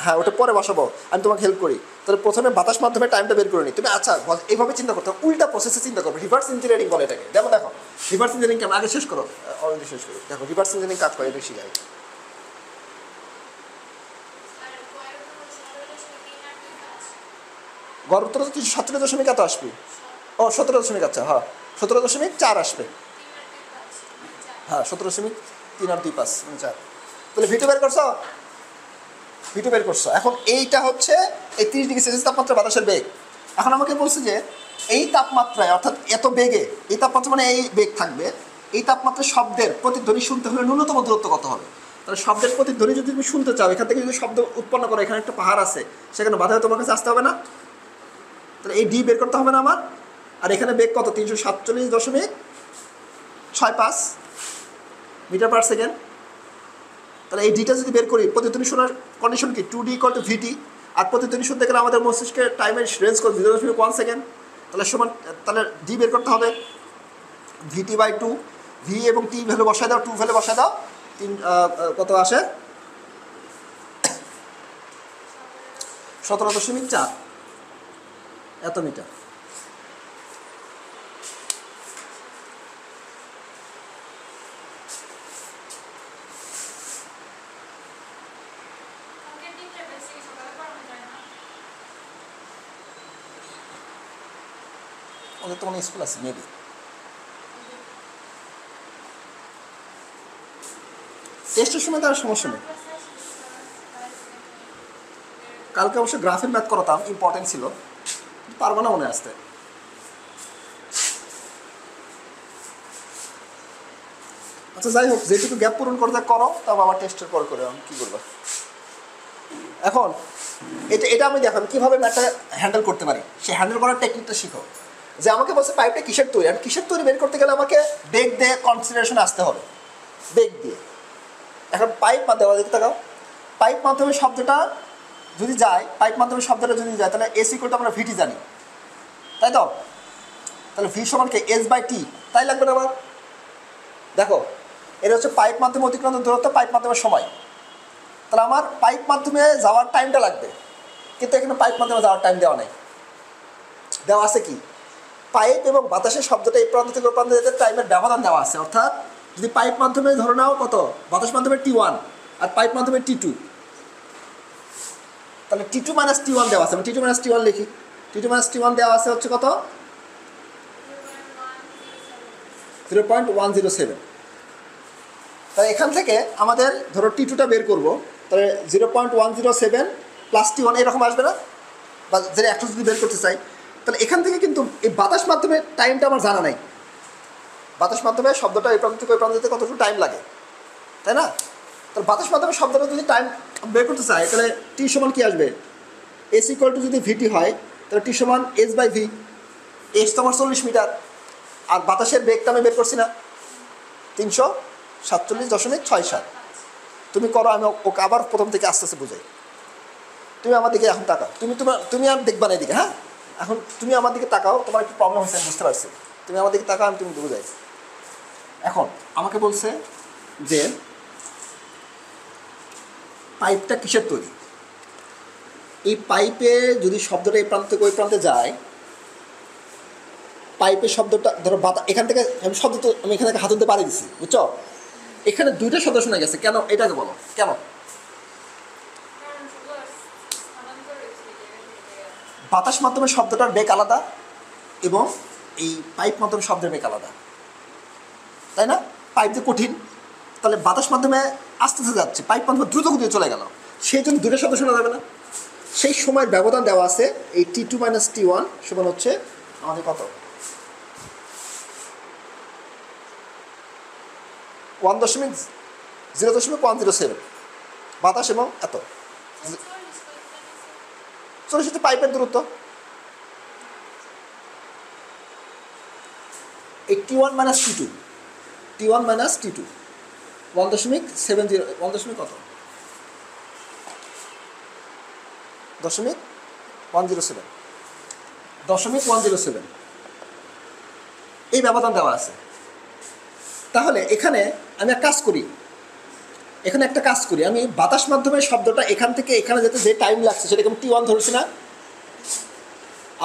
হ্যাঁ ওটা পরে বসাবো, আমি তোমাকে হেল্প করি। তাহলে প্রথমে বাতাস মাধ্যমে টাইমটা বের করে নিই। তুমি আচ্ছা এইভাবে চিন্তা করতে হবে, উল্টা প্রসেসে চিন্তা করবে, রিভার্স ইঞ্জিনিয়ারিং বলে এটাকে। দেখো দেখো রিভার্স ইঞ্জিনিয়ারিং কেমন, আগে শেষ করো, অলরেডি শেষ করো। দেখো রিভার্স ইঞ্জিনিয়ারিং কাজ করে, এটা শিখাই। গড় উত্তর তো 17.1 আসবে। ও 17., আচ্ছা হ্যাঁ 17.4 আসবে। হ্যাঁ 17.3 আর 2.5 মানে 4। তাহলে ভিটু বের করছো, ভিটু বের করছো। এখন এইটা হচ্ছে এই 30°C তাপমাত্রা বাতাসের বেগ। এখন আমাকে বলছে যে এই তাপমাত্রায়, অর্থাৎ এত বেগে, এই তাপমাত্রা মানে এই বেগ থাকবে, এই তাপমাত্রায় শব্দের প্রতিধ্বনি শুনতে হলে ন্যূনতম দূরত্ব কত হবে? তাহলে শব্দের প্রতিধ্বনি যদি তুমি শুনতে চাও, এখান থেকে যদি শব্দ উৎপন্ন করো, এখানে একটা পাহাড় আছে, সেখানে বাধা হয়ে তোমার কাছে আসতে হবে না? তাহলে এই ডি বের করতে হবে না আমার? আর এখানে বেগ কত? 347.65 মিটার পার সেকেন্ড। তাহলে এই ডিটা যদি বের করি, প্রতিধ্বনি শোনার কন্ডিশন কি? 2D = VT। আর প্রতিধ্বনি শুনতে গেলে আমাদের মস্তিষ্কের টাইমের রেঞ্জ কত? 0.1 সেকেন্ড। তাহলে সমান, তাহলে ডি বের করতে হবে VT/2। ভি এবং টি ভ্যালু বসায় দাও, 2 ভ্যালু বসায় দাও, কত আসে? 17.4 এত মিটার। ওদের তো কোনো স্কুল আছে মেবি। টেস্টের সময় তার সমস্যা নেই। কালকে অবশ্য গ্রাফের ম্যাথ করাতাম, ইম্পর্টেন্ট ছিল, পারবো না মনে আসতে। আচ্ছা যাই হোক, যেটুকু গ্যাপ পূরণ করতে করো, তবে আবার টেস্টের পর করে আমি কী করবো। এখন এটা আমি দেখাম কীভাবে ম্যাথটা হ্যান্ডেল করতে পারি, সে হ্যান্ডেল করার টেকনিকটা শিখো। যে আমাকে বলছে পাইপটা কিসের তৈরি, আর কিসের তৈরি বের করতে গেলে আমাকে বেগ দিয়ে কনসিডারেশন আসতে হবে, বেগ দিয়ে। এখন পাইপ মাধ্যমে দেখতে থাকাও, পাইপ মাধ্যমে শব্দটা যদি যায়, পাইপ মাধ্যমে শব্দটা যদি যায়, তাহলে এস ইকুয়াল টু আমরা ভিটি জানি, তাই তো? তাহলে ভি সমান কে? S/T, তাই লাগবে না আমার? দেখো এটা হচ্ছে পাইপ মাধ্যমে অতিক্রান্ত দূরত্ব, পাইপ মাধ্যমে সময়। তাহলে আমার পাইপ মাধ্যমে যাওয়ার টাইমটা লাগবে, কিন্তু এখানে পাইপ মাধ্যমে যাওয়ার টাইম দেওয়া নেই। দেওয়া আছে কি? পাইপ এবং বাতাসের শব্দটা এই প্রান্ত থেকে ওই প্রান্তে যেতে টাইমের ব্যবধান দেওয়া আছে। অর্থাৎ যদি পাইপ মাধ্যমে ধরে নাও কত, বাতাস মাধ্যমে T1 আর পাইপ মাধ্যমে T2, তাহলে T2 - T1 দেওয়া আছে। আমি T2 - T1 লিখি। T2 - T1 দেওয়া আছে হচ্ছে কত? 0.107। তাহলে এখান থেকে আমাদের ধরো T2টা বের করবো, তাহলে 0.107 + T1 এরকম আসবে না? বা যেটা একশো যদি বের করতে চাই, তাহলে এখান থেকে কিন্তু এই বাতাস মাধ্যমে টাইমটা আমার জানা নাই। বাতাস মাধ্যমে শব্দটা এই প্রান্ত থেকে ওই প্রান্ত যেতে কতটুকু টাইম লাগে, তাই না? তাহলে বাতাস মাধ্যমে শব্দটা যদি টাইম বের করতে চাই, তাহলে টি সমান কী আসবে? এস ইকুয়াল টু যদি ভিটি হয়, তাহলে টি সমান S/V। এস তো আমার 40 মিটার, আর বাতাসের বেগটা আমি বের করছি না, 347.67। তুমি করো, আমি ওকে আবার প্রথম থেকে আস্তে আস্তে বুঝাই। তুমি আমার দিকে এখন তাকাও, তুমি আর দেখবা না এদিকে, হ্যাঁ? এখন তুমি আমার দিকে তাকাও, তোমার একটু প্রবলেম হয়েছে আমি বুঝতে পারছি। তুমি আমার দিকে তাকাও, আমি তুমি বুঝাই। এখন আমাকে বলছে যে পাইপটা কিসের তৈরি। এই পাইপে যদি শব্দটা এই প্রান্ত থেকে ওই প্রান্তে যায়, পাইপের শব্দটা ধরো এখান থেকে আমি শব্দ তো আমি এখান থেকে হাত ধরতে পারি দিচ্ছি, বুঝছো? এখানে দুইটা শব্দ শোনা গেছে, কেন এটাকে বলো কেন? বাতাস মাধ্যমে শব্দটার বেগ আলাদা এবং এই পাইপ মাধ্যমে শব্দের বেগ আলাদা, তাই না? পাইপ যে কঠিন, তাহলে বাতাস মাধ্যমে আস্তে আস্তে যাচ্ছে, পাইপ মাধ্যমে দ্রুত গতিতে চলে গেল, সেই জন্য দুটো শব্দ শোনা যাবে না। সেই সময়ের ব্যবধান দেওয়া আছে, এই T2 - T1 সমান হচ্ছে আমাদের কত? 0.107 বাতাস এবং এত 40 হচ্ছে পাইপের দূরত্ব। এই T1 - T2, T1 - T2 1.70, 1 কত? 0.107 এই ব্যবধান দেওয়া আছে। তাহলে এখানে আমি এক কাজ করি, এখানে একটা কাজ করি, আমি বাতাস মাধ্যমের শব্দটা এখান থেকে এখানে যেতে যে টাইম লাগছে সেটাকে আমি T1 ধরছি না,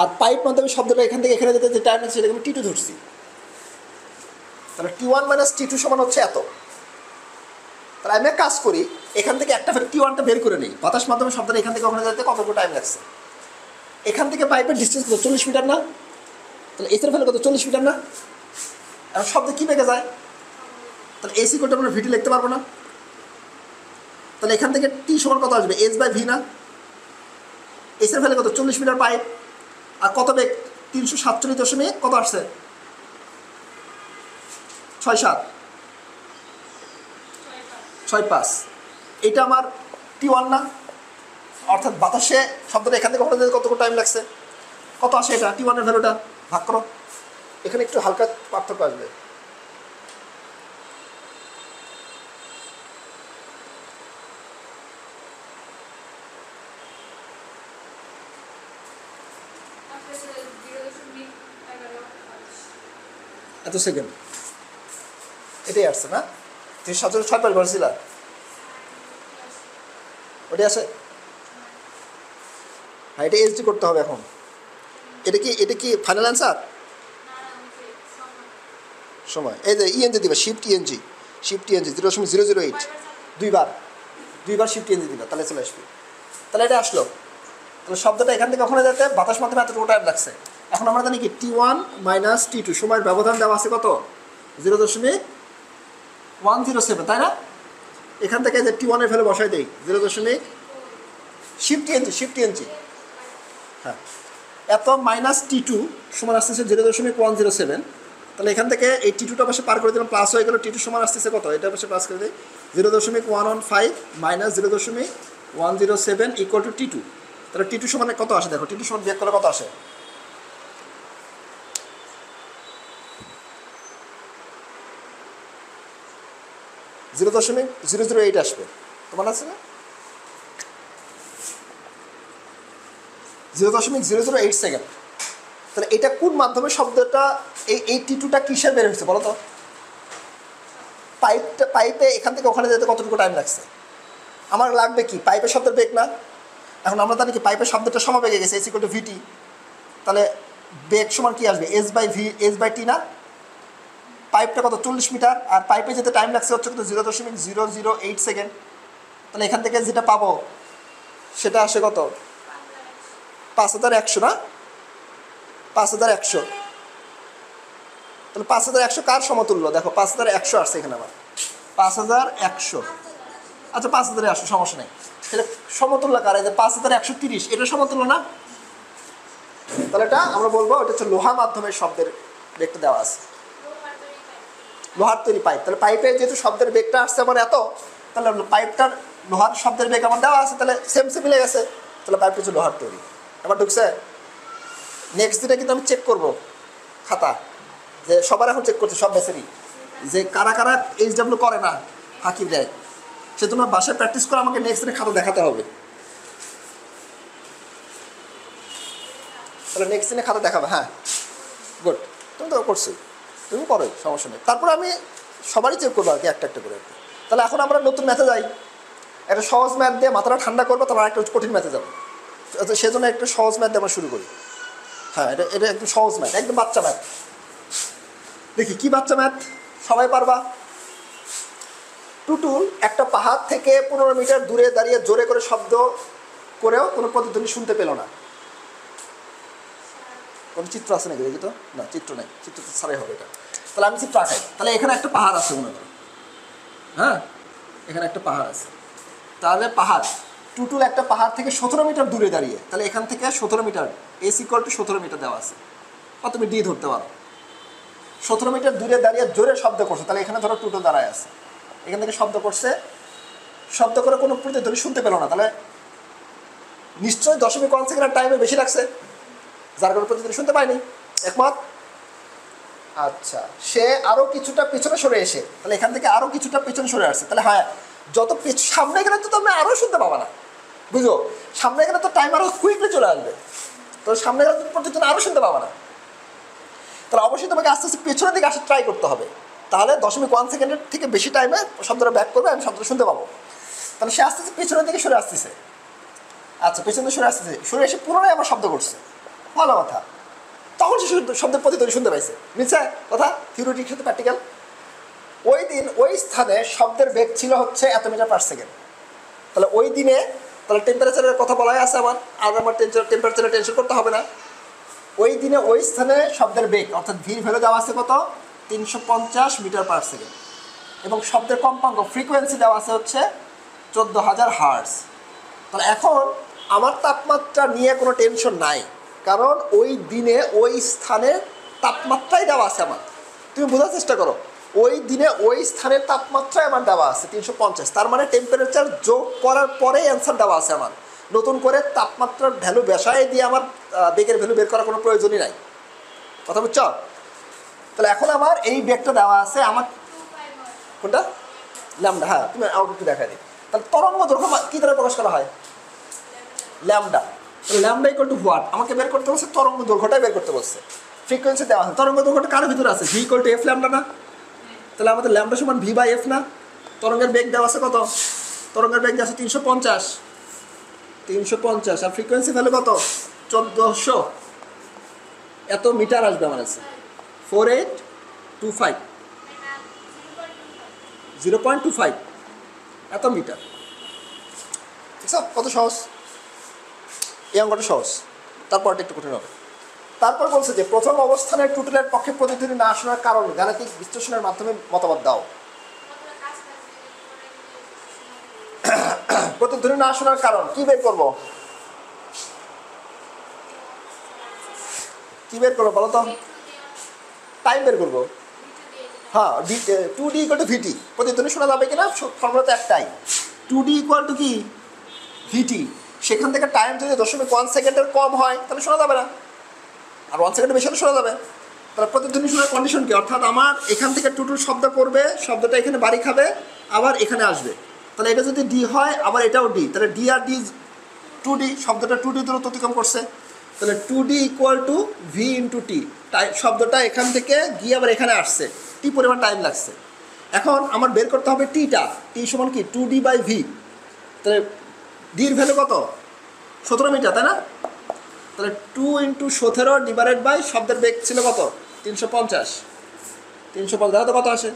আর পাইপ মাধ্যমের শব্দটা এখান থেকে এখানে যেতে যে টাইম লাগছে সেটাকে আমি T2 ধরছি। তাহলে T1 - T2 সমান হচ্ছে এত। তাহলে আমি এক কাজ করি, এখান থেকে একটা T1টা বের করে নিই, বাতাস মাধ্যমের শব্দটা এখান থেকে ওখানে যেতে কতটুকু টাইম লাগছে। এখান থেকে পাইপের ডিস্টেন্স কত, 40 মিটার না? তাহলে এসের ফেলে কত, 40 মিটার না? এখন শব্দ কী বেঁকে যায়, তাহলে এসি কোটা আমরা ভিটি লিখতে পারবো না? তাহলে এখান থেকে টি সমান কত আসবে, S/V না? এসের ফেলে কত, 40 মিটার পাইপ, আর কত বেগ, 347 দশমিক কত আসছে, 6.7 এটা আমার T1 না? অর্থাৎ বাতাসে শব্দটা এখান থেকে ওখানে কতটুকু টাইম লাগছে, কত আসে এটা T1 এর ভ্যালুটা ভাগ করো, এখানে একটু হালকা পার্থক্য আসবে। এত সেকেন্ড এটাই আসছে না, 347 বলছিল ওটাই আসে। হ্যাঁ, এটা SD করতে হবে এখন। এটা কি ফাইনাল অ্যান্সার? সময় এই যে ENG দিবা, শিফট ENG 0.008 দুইবার শিফট ENG দিবা, তাহলে চলে আসবে। তাহলে এটা আসলো, তাহলে শব্দটা এখান থেকে ওখানে যেতে বাতাস মাধ্যমে এতটুকু টাইম লাগছে। এখন আমরা জানি কি T1 - T2 সময়ের ব্যবধান দেওয়া আছে কত, 0.107, তাই না? এখান থেকে যে T1 এর ভ্যালু বসাই দেই 0. শিফট ENG হ্যাঁ, এত -T2 সমান আসতেছে 0.107। তাহলে এখান থেকে এই T2টা পাশে পার করে দিলাম, প্লাস হয়ে গেল, T2 সমান আসতেছে কত, এটা পাশে প্লাস করে দিই 0.115 - 0.107 ইকুয়াল টু T2। তাহলে T2 সমানে কত আসে দেখো, T2 সমান বিয়োগ করলে কত আসে, 0.008 আসবে, তোমার আছে না? 0.008 সেকেন্ড। তাহলে এটা কোন মাধ্যমে শব্দটা, এই T2টা কিসের বের হয়েছে বলো তো? পাইপে এখান থেকে ওখানে যেতে কতটুকু টাইম লাগছে। আমার লাগবে কি, পাইপের শব্দের বেগ না? এখন আমরা জানি কি পাইপের শব্দটা সমবেগে গেছে, S=VT। তাহলে বেগ সমান কি আসবে, S/T না? পাইপটা কত, 40 মিটার, আর পাইপে যেতে টাইম লাগছে হচ্ছে কত, 0.008 সেকেন্ড। তাহলে এখান থেকে যেটা পাবো সেটা আসে কত, 5100 না? 5100। তাহলে 5100 কার সমতুল্য দেখো, 5100 আসছে এখানে আমার 5100। আচ্ছা 5100 সমস্যা নেই, এটা সমতুল্য কার, এই যে 5130 এটা সমতুল্য না? তাহলে এটা আমরা বলবো এটা হচ্ছে লোহা মাধ্যমের শব্দের বেগটা দেওয়া আছে, লোহার তৈরি পাইপ। তাহলে পাইপের যেহেতু শব্দের বেগটা আসছে আমার এত, তাহলে পাইপটার লোহার শব্দের বেগ আমার দেওয়া আছে, তাহলে সেম মিলে গেছে, তাহলে পাইপটা হচ্ছে লোহার তৈরি। এবার ঢুকছে, নেক্সট দিনে কিন্তু আমি চেক করবো খাতা, যে সবার এখন চেক করছে সব বেসেরই, যে কারা কারা HW করে না ফাঁকি দেয়, সে তোমার বাসায় প্র্যাকটিস করে আমাকে নেক্সট দিনে খাতা দেখাতে হবে। তাহলে নেক্সট দিনে খাতা দেখাবে, হ্যাঁ গুড, তুমি তো করছোই, তুমি করোই, সমস্যা নেই। তারপর আমি সবারই চেক করবো আর কি, একটা একটা করে। তাহলে এখন আমরা নতুন ম্যাথে যাই, একটা সহজ ম্যাথ দিয়ে মাথাটা ঠান্ডা করবো, তারপর একটা কঠিন ম্যাথে যাবো। সেজন্য একটা সহজ ম্যাথ দিয়ে আমরা শুরু করি। হ্যাঁ, এটা একদম সহজ ম্যাথ, একদম বাচ্চা ম্যাথ। দেখি কি বাচ্চা ম্যাথ, সবাই পারবা। টুটুল একটা পাহাড় থেকে 15 মিটার দূরে দাঁড়িয়ে জোরে করে শব্দ করেও কোনো প্রতিধ্বনি শুনতে পেল না। কোনো চিত্র আছে নাকি দেখি তো, না চিত্র নেই, চিত্র তো ছাড়াই হবে এটা। তাহলে আমি চিত্র আঁকাই। তাহলে এখানে একটা পাহাড় আছে মনে করো, হ্যাঁ এখানে একটা পাহাড় আছে। তাহলে পাহাড়, টুটুল একটা পাহাড় থেকে 17 মিটার দূরে দাঁড়িয়ে, তাহলে এখান থেকে 17 মিটার, S=17 মিটার দেওয়া আছে, বা তুমি D ধরতে পারো। 17 মিটার দূরে দাঁড়িয়ে জোরে শব্দ করছে, তাহলে এখানে ধরো টুটুল দাঁড়ায় আছে, এখান থেকে শব্দ করছে, শব্দ করে কোনো প্রতিধ্বনি শুনতে পেল না, তাহলে নিশ্চয়ই 0.1 সেকেন্ড টাইমে বেশি লাগছে, যার কোনো প্রতিধ্বনি শুনতে পায়নি, একমত? আচ্ছা, সে আরও কিছুটা পেছনে সরে এসে, তাহলে এখান থেকে আরও কিছুটা পেছনে সরে আসছে, তাহলে হ্যাঁ যত সামনে গেলে তো তুমি আরও শুনতে পাবা না, বুঝো? সামনে গেলে তো টাইম আরও কুইকলি চলে আসবে, তো সামনে গেলে প্রতিধ্বনি আরও শুনতে পাবা না। তাহলে অবশ্যই তোমাকে আস্তে আস্তে পেছনের দিকে আসা ট্রাই করতে হবে, তাহলে 0.1 সেকেন্ডের থেকে বেশি টাইমে শব্দটা ব্যাক করবে, আমি শব্দটা শুনতে পাবো। তাহলে সে আসতেছে পেছনের দিকে সরে আসতেছে, আচ্ছা পেছনে সরে আসতেছে, সরে এসে পুনরায় আবার শব্দ করছে, ভালো কথা। তখন সে শব্দের প্রতিধ্বনি শুনতে পাইছে, মিলছে কথা থিওরিটির সাথে প্র্যাকটিক্যাল। ওই দিন ওই স্থানে শব্দের বেগ ছিল হচ্ছে এত মিটার পার সেকেন্ড। তাহলে ওই দিনে তাহলে টেম্পারেচারের কথা বলাই আছে আমার, আর আমার টেম্পারেচারে টেনশন করতে হবে না। ওই দিনে ওই স্থানে শব্দের বেগ অর্থাৎ ভির ভ্যালু দেওয়া আছে কত, 350 মিটার পার সেকেন্ড, এবং শব্দের কম্পাঙ্ক ফ্রিকোয়েন্সি দেওয়া আছে হচ্ছে 14,000 হার্টজ। তাহলে এখন আমার তাপমাত্রা নিয়ে কোনো টেনশন নাই, কারণ ওই দিনে ওই স্থানের তাপমাত্রাই দেওয়া আছে আমার। তুমি বোঝার চেষ্টা করো, ওই দিনে ওই স্থানের তাপমাত্রায় আমার দেওয়া আছে 350, তার মানে টেম্পারেচার যোগ করার পরেই অ্যান্সার দেওয়া আছে আমার। নতুন করে তাপমাত্রার ভ্যালু বেসায় দিয়ে আমার বেগের ভ্যালু বের করার কোনো প্রয়োজনই নাই, কথা বুঝছ? তাহলে এখন আমার এই বেগটা দেওয়া আছে আমার কোনটা, ল্যামডা। হ্যাঁ তুমি আমাকে একটু দেখা দিই। তাহলে তরঙ্গ দৈর্ঘ্য কী দ্বারা প্রকাশ করা হয়, lambda. Lambda equal to what, আমাকে বের করতে বলছে তরঙ্গ দৈর্ঘ্যটাই বের করতে বলছে। ফ্রিকোয়েন্সি দেওয়া আছে, তরঙ্গ দৈর্ঘ্যটা কার ভিতরে আছে, V equal to F lambda না? তাহলে আমাদের ল্যামডা সমান ভি বাই এফ না? তরঙ্গের বেগ দেওয়া আছে কত, তরঙ্গের বেগ দেওয়া আছে 350, আর ফ্রিকোয়েন্সি ভ্যালু কত 1400, এত মিটার আসবে আমার কাছে, 4825, 0.25 এত মিটার। ঠিক আছে, কত সহজ, এই অঙ্কটা সহজ, তারপরটা একটু কঠিন হবে। তারপর বলছে যে প্রথম অবস্থানের টুটুলের পক্ষে প্রতিধ্বনি না শোনার কারণ গাণিতিক বিশ্লেষণের মাধ্যমে মতামত দাও। প্রতিধ্বনি না শোনার কারণ কি বের করবো, কি বের করবো বলো তো, টাইম বের করবো। হ্যাঁ 2D ইকুয়াল টু ভিটি, প্রতিধ্বনি শোনা যাবে কিনা ফর্মুলা তো একটাই, 2D ইকুয়াল টু কি ভিটি। সেখান থেকে টাইম যদি 0.1 সেকেন্ডের কম হয় তাহলে শোনা যাবে না, আর 1 সেকেন্ডের বেশি হলে শোনা যাবে। তাহলে প্রতিধ্বনি শোনার কন্ডিশন কি, অর্থাৎ আমার এখান থেকে টুটুর শব্দ করবে, শব্দটা এখানে বাড়ি খাবে, আবার এখানে আসবে। তাহলে এটা যদি ডি হয় আবার এটাও ডি, তাহলে ডি আর ডি 2D, শব্দটা 2D দূরত্ব অতিক্রম করছে। তাহলে 2D equal to V into T, শব্দটা এখান থেকে গিয়ে আবার এখানে আসছে, টি পরিমাণ টাইম লাগছে। এখন আমার বের করতে হবে টিটা, টি সমান কি 2D বাই ভি। তাহলে ডির ভ্যালু কত 17 মিটার, তাই না? তাহলে 2 × 17 ডিভাইডেড বাই শব্দের বেগ ছিল কত 350, 350 দেখো তো কত আসে।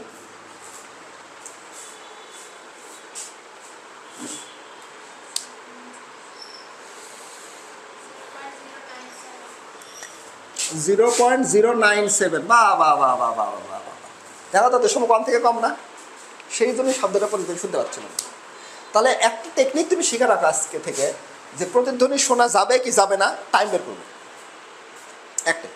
(0.097) বা বা বা বা বা বা বা, দেখো তো 0.1 থেকে কম না, সেই জন্যই শব্দটা প্রতিধ্বনি শুনতে পাচ্ছিল না। তাহলে একটা টেকনিক তুমি শিখে রাখো আজকে থেকে, যে প্রতিধ্বনি শোনা যাবে কি যাবে না টাইম বের করবো। একটা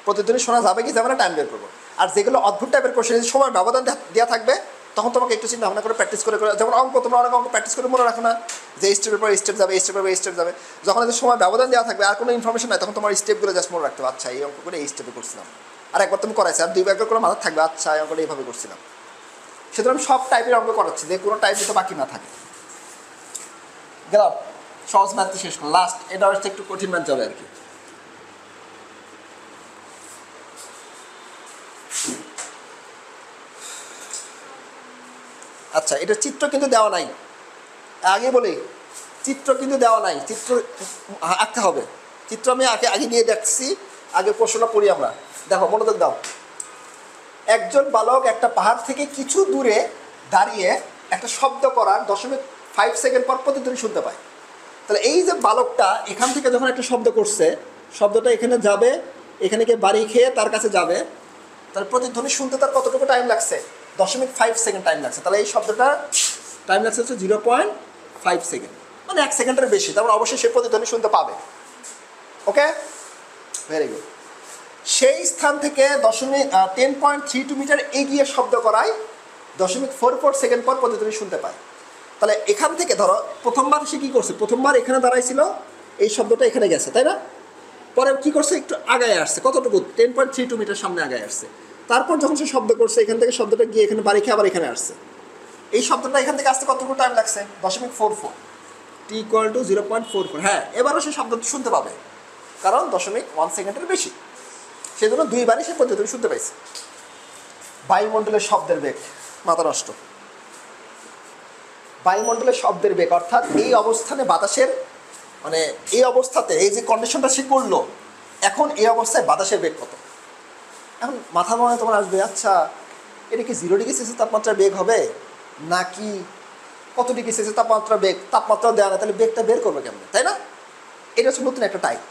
প্রতিধ্বনি শোনা যাবে কি যাবে না টাইম বের করবো। আর যেগুলো অদ্ভুত টাইপের কোশ্চেন সময় ব্যবধান দেওয়া থাকবে, তখন তোমাকে একটু চিন্তা ভাবনা করে প্র্যাকটিস করে, যেমন অঙ্ক, তোমরা অনেক অঙ্ক প্র্যাকটিস করে মনে রাখো না, যে এই স্টেপের পর স্টেপ যাবে, এই স্টেপের পর এই স্টেপ যাবে। যখন এদের সময় ব্যবধান দেওয়া থাকবে আর কোনো ইনফরমেশন নাই, তখন তোমার স্টেপগুলো জাস্ট মনে রাখতে হবে, আচ্ছা এই অঙ্ক করে এই স্টেপে করছিলাম, আর একবার তুমি করাইছো, আর 2বার করে মাথা থাকবে, আচ্ছা এই অঙ্কটা এইভাবে করছিলাম। সুতরাং সব টাইপের অঙ্ক করাচ্ছি, যে কোনো টাইপ তো বাকি না থাকে। গেলাম সহজ ম্যাথ শেষ করো, লাস্ট এটা হচ্ছে একটু কঠিন ম্যাথ যাবে আর কি। আচ্ছা এটার চিত্র কিন্তু দেওয়া নাই, আগে বলি চিত্র কিন্তু দেওয়া নাই, চিত্র আঁকতে হবে। চিত্র আমি আগে নিয়ে দেখছি, আগে প্রশ্নটা পড়ি আমরা। দেখো মনোযোগ দাও, একজন বালক একটা পাহাড় থেকে কিছু দূরে দাঁড়িয়ে একটা শব্দ করার 0.5 সেকেন্ড পর প্রতিধ্বনি শুনতে পায়। তাহলে এই যে বালকটা এখান থেকে যখন একটা শব্দ করছে, শব্দটা এখানে যাবে, এখানে গিয়ে বাড়ি খেয়ে তার কাছে যাবে, তার প্রতিধ্বনি শুনতে তার কতটুকু টাইম লাগছে, 0.5 সেকেন্ড টাইম লাগছে। তাহলে এই শব্দটা টাইম লাগছে হচ্ছে 0.5 সেকেন্ড, মানে 1 সেকেন্ডের বেশি। তারপর অবশ্যই সে প্রতিধ্বনি শুনতে পাবে। ওকে, ভেরি গুড। সেই স্থান থেকে 10.32 মিটার এগিয়ে শব্দ করায় 0.44 সেকেন্ড পর প্রতিধ্বনি শুনতে পায়। তাহলে এখান থেকে ধরো প্রথমবার সে কী করছে, প্রথমবার এখানে দাঁড়াইছিল, এই শব্দটা এখানে গেছে, তাই না? পরে কী করছে, একটু আগায় আসছে, কতটুকু 10.32 মিটার সামনে আগায় আসছে। তারপর যখন সে শব্দ করছে, এখান থেকে শব্দটা গিয়ে এখানে বাড়ি খেয়ে আবার এখানে আসছে। এই শব্দটা এখান থেকে আসতে কতটুকু টাইম লাগছে, 0.44, টি ইকুয়াল টু 0.44। হ্যাঁ, এবারও সে শব্দটা শুনতে পাবে, কারণ 0.1 সেকেন্ডের বেশি, সেই জন্য 2বারই সে প্রতিধ্বনি শুনতে পাইছে। বায়ুমণ্ডলের শব্দের বেগ, মাথা নষ্ট। বায়ুমণ্ডলের শব্দের বেগ অর্থাৎ এই অবস্থানে বাতাসের মানে এই অবস্থাতে এই যে কন্ডিশনটা সে করলো, এখন এই অবস্থায় বাতাসের বেগ কত। এখন মাথা মনে তোমার আসবে, আচ্ছা এটা কি 0 ডিগ্রি সেলসিয়াস তাপমাত্রার বেগ হবে নাকি কত ডিগ্রি সেলসিয়াস তাপমাত্রা বেগ, তাপমাত্রা দেওয়া না, তাহলে বেগটা বের করবে কেমন, তাই না? এটা হচ্ছে নতুন একটা টাইপ।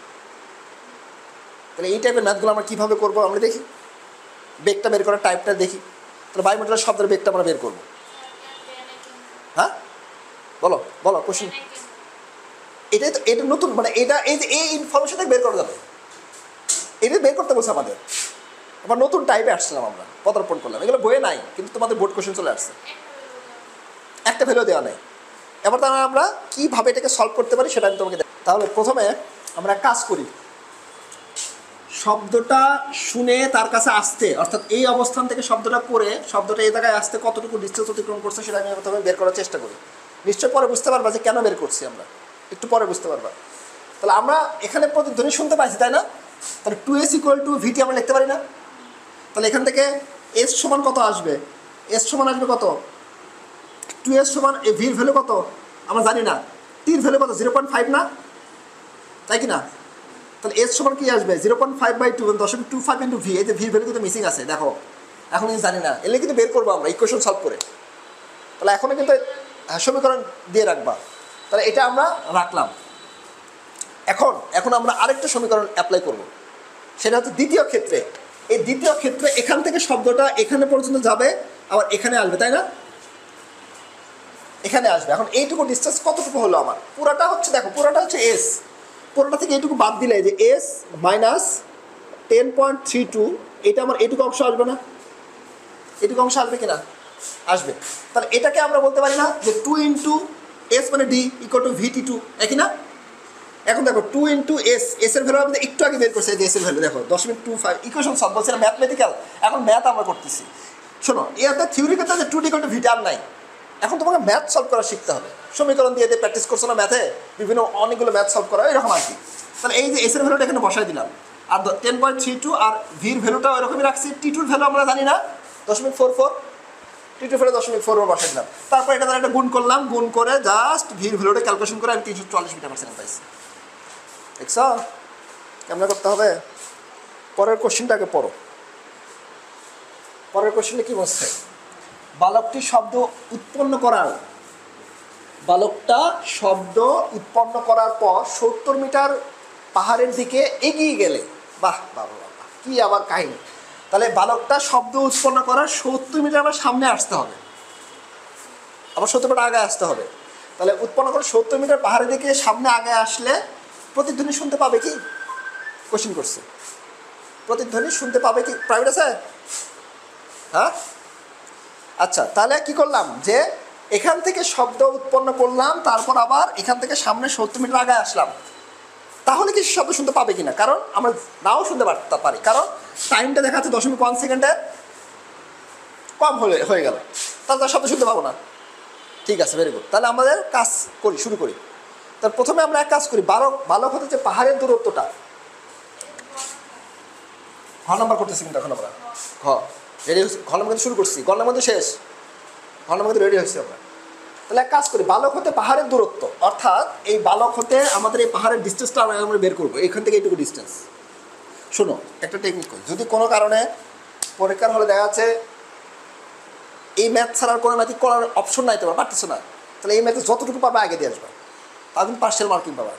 তাহলে এই টাইপের ম্যাথগুলো আমরা কীভাবে করবো আমরা দেখি, বেগটা বের করার টাইপটা দেখি। তাহলে বায়ুমণ্ডলের শব্দের বেগটা আমরা বের করবো। হ্যাঁ বলো বলো কোশ্চেন। এটাই তো, এটা নতুন মানে এটা এই যে এই ইনফরমেশনটা বের করা যাবে, এটা বের করতে বলছে আমাদের। আবার নতুন টাইপে আসছিলাম আমরা, পদার্পণ করলাম, এগুলো বইয়ে নাই কিন্তু তোমাদের বোর্ড কোশ্চেন চলে আসছে, একটা ভ্যালু দেওয়া নেই। এবার তাহলে আমরা কীভাবে এটাকে সলভ করতে পারি সেটা আমি তোমাকে দেখ। তাহলে প্রথমে আমরা কাজ করি, শব্দটা শুনে তার কাছে আসতে, অর্থাৎ এই অবস্থান থেকে শব্দটা পড়ে শব্দটা এই জায়গায় আসতে কতটুকু ডিস্টেন্স অতিক্রম করছে সেটা আমি প্রথমে বের করার চেষ্টা করি। নিশ্চয় পরে বুঝতে পারবা যে কেন বের করছি আমরা, একটু পরে বুঝতে পারবা। তাহলে আমরা এখানে প্রতিধ্বনি শুনতে পাইছি তাই না? তাহলে 2s = vt আমরা লিখতে পারি না? তাহলে এখান থেকে s সমান কত আসবে, s সমান আসবে কত, 2s সমান এই ভির ভ্যালু কত আমরা জানি না, টির ভ্যালু কত 0.5 না, তাই কি না? তাহলে এস সমান কি আসবে 0.5/2 0.25 ইন্টু ভি। এই যে ভির ভ্যালু কিন্তু মিসিং আছে, দেখো এখন কিন্তু জানি না, এলে কিন্তু বের করবো আমরা ইকুয়েশন সলভ করে। তাহলে এখনও কিন্তু সমীকরণ দিয়ে রাখবা, তাহলে এটা আমরা রাখলাম। এখন আমরা আরেকটা সমীকরণ অ্যাপ্লাই করব, সেটা হচ্ছে দ্বিতীয় ক্ষেত্রে। এই দ্বিতীয় ক্ষেত্রে এখান থেকে শব্দটা এখানে পর্যন্ত যাবে, আবার এখানে আসবে, তাই না? এখানে আসবে। এখন এইটুকু ডিস্টেন্স কতটুকু হলো আমার, পুরাটা হচ্ছে দেখো, পুরাটা হচ্ছে এস, পুরোটা থেকে এইটুকু বাদ দিলে যে এস মাইনাস 10.32, এটা আমার এইটুকু অংশ আসবে না, এইটুকু অংশ আসবে কিনা, আসবে। তাহলে এটাকে আমরা বলতে পারি না যে 2 ইন্টু এস মানে ডি = VT2, একই না? এখন দেখো 2 ইন্টু এস, এসের ভ্যালু আমাদের একটু আগে বের করছে, যে এসের ভ্যালু দেখো 0.25, ইকুয়েশন সলভ বলছে না, ম্যাথমেটিক্যাল, এখন ম্যাথ আমরা করতেছি। শোনো এতে থিওরি করতে যে 2D = VT আর নাই, এখন তোমাকে ম্যাথ সলভ করা শিখতে হবে। সমীকরণ দিয়ে দিয়ে প্র্যাকটিস করছো না ম্যাথে, বিভিন্ন অনেকগুলো ম্যাথ সলভ করা এরকম আর কি। তাহলে এই যে এসের ভ্যালুটা এখানে বসাই দিলাম, আর 10.32, আর ভির ভ্যালুটা ওইরকমই রাখছি। টি2 ভ্যালু আমরা জানি না 0.44, টি2 ভ্যালু 0.44 বসাই দিলাম। তারপর এটা দ্বারা একটা গুণ করলাম, গুণ করে জাস্ট ভির ভ্যালুটা ক্যালকুলেশন করে আমি 340 মিটার/সেকেন্ড পাইছি। দেখছ কেমন করতে হবে? পরের কোশ্চেনটাকে পড়ো। পরের কোশ্চেনটা কি বলছে, বালকটা শব্দ উৎপন্ন করার পর 70 মিটার পাহাড়ের দিকে এগিয়ে গেলে, বাহ বাবা বাবা কি আবার কাহিনী। তাহলে বালকটা শব্দ উৎপন্ন করার 70 মিটার আবার সামনে আসতে হবে, আবার 70 মিটার আগে আসতে হবে। তাহলে উৎপন্ন করে 70 মিটার পাহাড়ের দিকে সামনে আগে আসলে প্রতিধ্বনি শুনতে পাবে কি? কোশ্চেন করছে, প্রতিধ্বনি শুনতে পাবে কি? প্রাইভেট আছে? হ্যাঁ আচ্ছা, তাহলে কি করলাম যে এখান থেকে শব্দ উৎপন্ন করলাম, তারপর আবার এখান থেকে সামনে 70 মিটার আগে আসলাম, তাহলে কি শব্দ শুনতে পাবে কিনা? কারণ আমরা নাও শুনতে পারি, কারণ টাইমটা দেখাচ্ছে 0.1 সেকেন্ডের কম হয়ে গেল, তাহলে তার শব্দ শুনতে পাবো না। ঠিক আছে, ভেরি গুড। তাহলে আমাদের কাজ শুরু করি। তার প্রথমে আমরা এক কাজ করি, বালক হতে যে পাহাড়ের দূরত্বটা, ঘ নাম্বার করতেছি কিন্তু এখন আমরা, রেডি হয়েছি, ঘ নাম্বার শুরু করছি, ঘ নাম্বার শেষ, ঘ নাম্বার রেডি হয়েছি আমরা। তাহলে এক কাজ করি, বালক হতে পাহাড়ের দূরত্ব, অর্থাৎ এই বালক হতে আমাদের এই পাহাড়ের ডিস্টেন্সটা আমরা বের করবো, এখান থেকে এইটুকু ডিস্টেন্স। শোনো একটা টেকনিক করি, যদি কোনো কারণে পরীক্ষার হলে দেখা যাচ্ছে এই ম্যাথ ছাড়ার কোনো ম্যাথিক করার অপশন নাই, তোমার পারতেছো না, তাহলে এই ম্যাথে যতটুকু পাবা আগে দিয়ে আসবা, তাহলে পার্সিয়াল মার্কিং পাবা,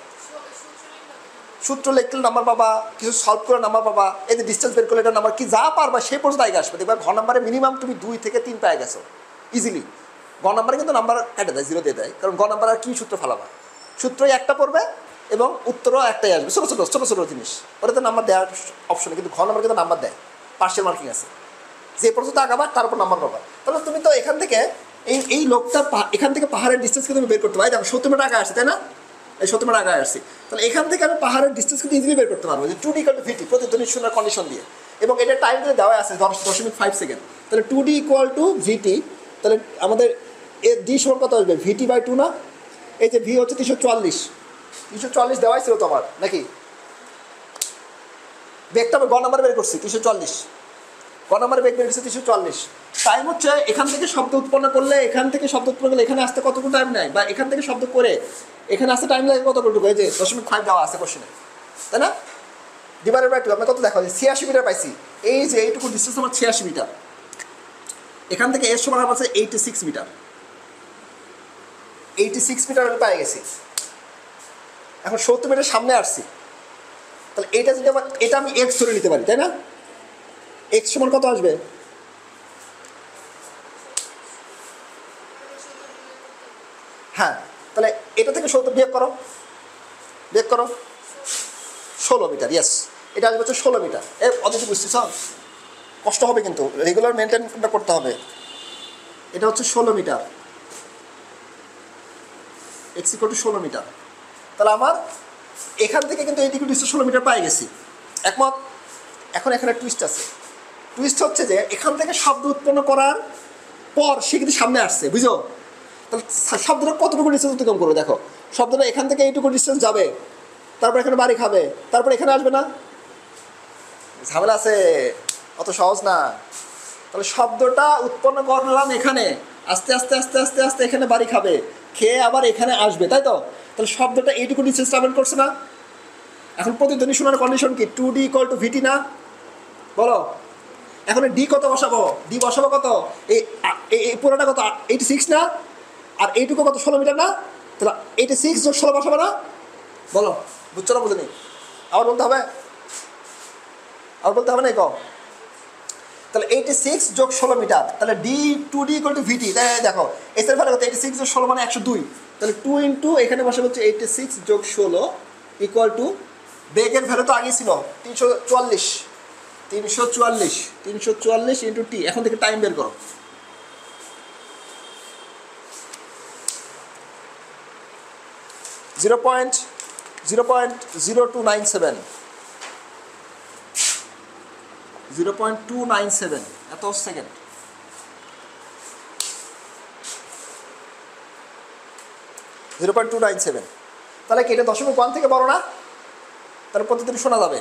সূত্র লিখলে নাম্বার পাবা, কিছু সলভ করে নাম্বার পাবা, এই যে ডিস্টেন্স বের করলে এটা নাম্বার কি যা পারবা সেই পর্যন্ত আগে আসবে। দেখবা ঘ নাম্বারে মিনিমাম তুমি 2 থেকে 3 পেয়ে গেছো ইজিলি। গ নাম্বারে কিন্তু নাম্বার কেটে দেয়, 0 দিয়ে দেয়, কারণ গ নাম্বার আর কি সূত্র ফালাবা, সূত্রই একটা পড়বে এবং উত্তরও একটাই আসবে, ছোটো ছোটো জিনিস, ওটাতে নাম্বার দেওয়ার অপশন। কিন্তু ঘ নাম্বার কিন্তু নাম্বার দেয়, পার্সিয়াল মার্কিং আছে, যে পর্যন্ত আগাবা তার উপর নাম্বার পাবা। তাহলে তুমি তো এখান থেকে এই লোকটা এখান থেকে পাহাড়ের ডিস্টেন্সকে তুমি বের করতে পারো, দেখো 70 মিটার আগে আসছে, তাই না? এই 70 মিটার আগে আসছি, তাহলে এখান থেকে আমি পাহাড়ের ডিস্টেন্স কিন্তু ইজিলি বের করতে পারবো, যে 2D = VT, প্রতিধ্বনি শোনার কন্ডিশন দিয়ে, এবং এটা টাইম দিয়ে দেওয়া আছে 10.5 সেকেন্ড। তাহলে 2D = VT, তাহলে আমাদের ডি সমান কত আসবে, VT/2 না? এই যে ভি হচ্ছে 340 দেওয়াই ছিল তো আমার, নাকি? বেগটা আমি গ নাম্বার বের করছি 340, ক নম্বরে বেগ বের হচ্ছে 340। টাইম হচ্ছে এখান থেকে শব্দ উৎপন্ন করলে, এখান থেকে শব্দ উৎপন্ন করলে এখানে আসতে কতটুকু টাইম নেয়, বা এখান থেকে শব্দ করে এখানে আসতে টাইম লাগে কতটুকু, এই যে 0.5 দেওয়া আছে কোশ্চেনে, তাই না? ডিভাইডেড বাই 2 আমরা কত দেখা যায় 86 মিটার পাইছি। এই যে এইটুকু ডিস্টেন্স আমার 86 মিটার, এখান থেকে এর সমান আছে 86 মিটার, 86 মিটার আমি পেয়ে গেছি। এখন 70 মিটার সামনে আসছি, তাহলে এটা যদি আমার, এটা আমি এক্স ধরে নিতে পারি, তাই না? এক্স সমান কত আসবে? হ্যাঁ, তাহলে এটা থেকে 70 বিয়োগ করো, 16 মিটার। ইয়েস, এটা আসবে হচ্ছে 16 মিটার। অথচ বুঝতেছ, কষ্ট হবে কিন্তু রেগুলার মেনটেন করতে হবে। এটা হচ্ছে 16 metre, X equal to 16 metre. তাহলে আমার এখান থেকে কিন্তু এইদিকে ডিস্টেন্স 16 মিটার পাই গেছি, একমত? এখন এখানে টুইস্ট আছে। টুইস্ট হচ্ছে যে এখান থেকে শব্দ উৎপন্ন করার পর সে কিন্তু সামনে আসছে, বুঝো? তাহলে শব্দটা কতটুকু ডিস্টেন্স অতিক্রম করবে? দেখো, শব্দটা এখান থেকে এইটুকু ডিস্টেন্স যাবে, তারপর এখানে বাড়ি খাবে, তারপর এখানে আসবে না? ঝামেলা আছে, অত সহজ না। তাহলে শব্দটা উৎপন্ন করলাম এখানে, আস্তে আস্তে আস্তে আস্তে আস্তে এখানে বাড়ি খাবে, খেয়ে আবার এখানে আসবে, তাই তো? তাহলে শব্দটা এইটুকু ডিস্টেন্স ট্রাভেল করছে না? এখন প্রতিধ্বনি শোনার কন্ডিশন কি? 2D = VT না? বলো। এখন ডি কত বসাবো? ডি বসাবো কত? এই পুরোটা কত? 86 না? আর এইটুকু কত? 16 মিটার না? তাহলে 86 যোগ 16 বসাবো না? বলো, বুঝছো না? বুঝিনি? আবার বলতে হবে না? কম। তাহলে 86 যোগ 16 মিটার, তাহলে D2D = VT। তাই দেখো, এসের ফলে কত? 86 যোগ 16 মানে 102। তাহলে 2 ইন্টু এখানে বসে হচ্ছে 86 যোগ 16 = বেগের ভ্যালু তো আগেই ছিল 344 ইন্টু টি। এখন থেকে টাইম বের করো। জিরো পয়েন্ট 0.297 এত সেকেন্ড। 0.297। তাহলে কি এটা 0.1 থেকে বড় না? তাহলে প্রতিদিন শোনা যাবে।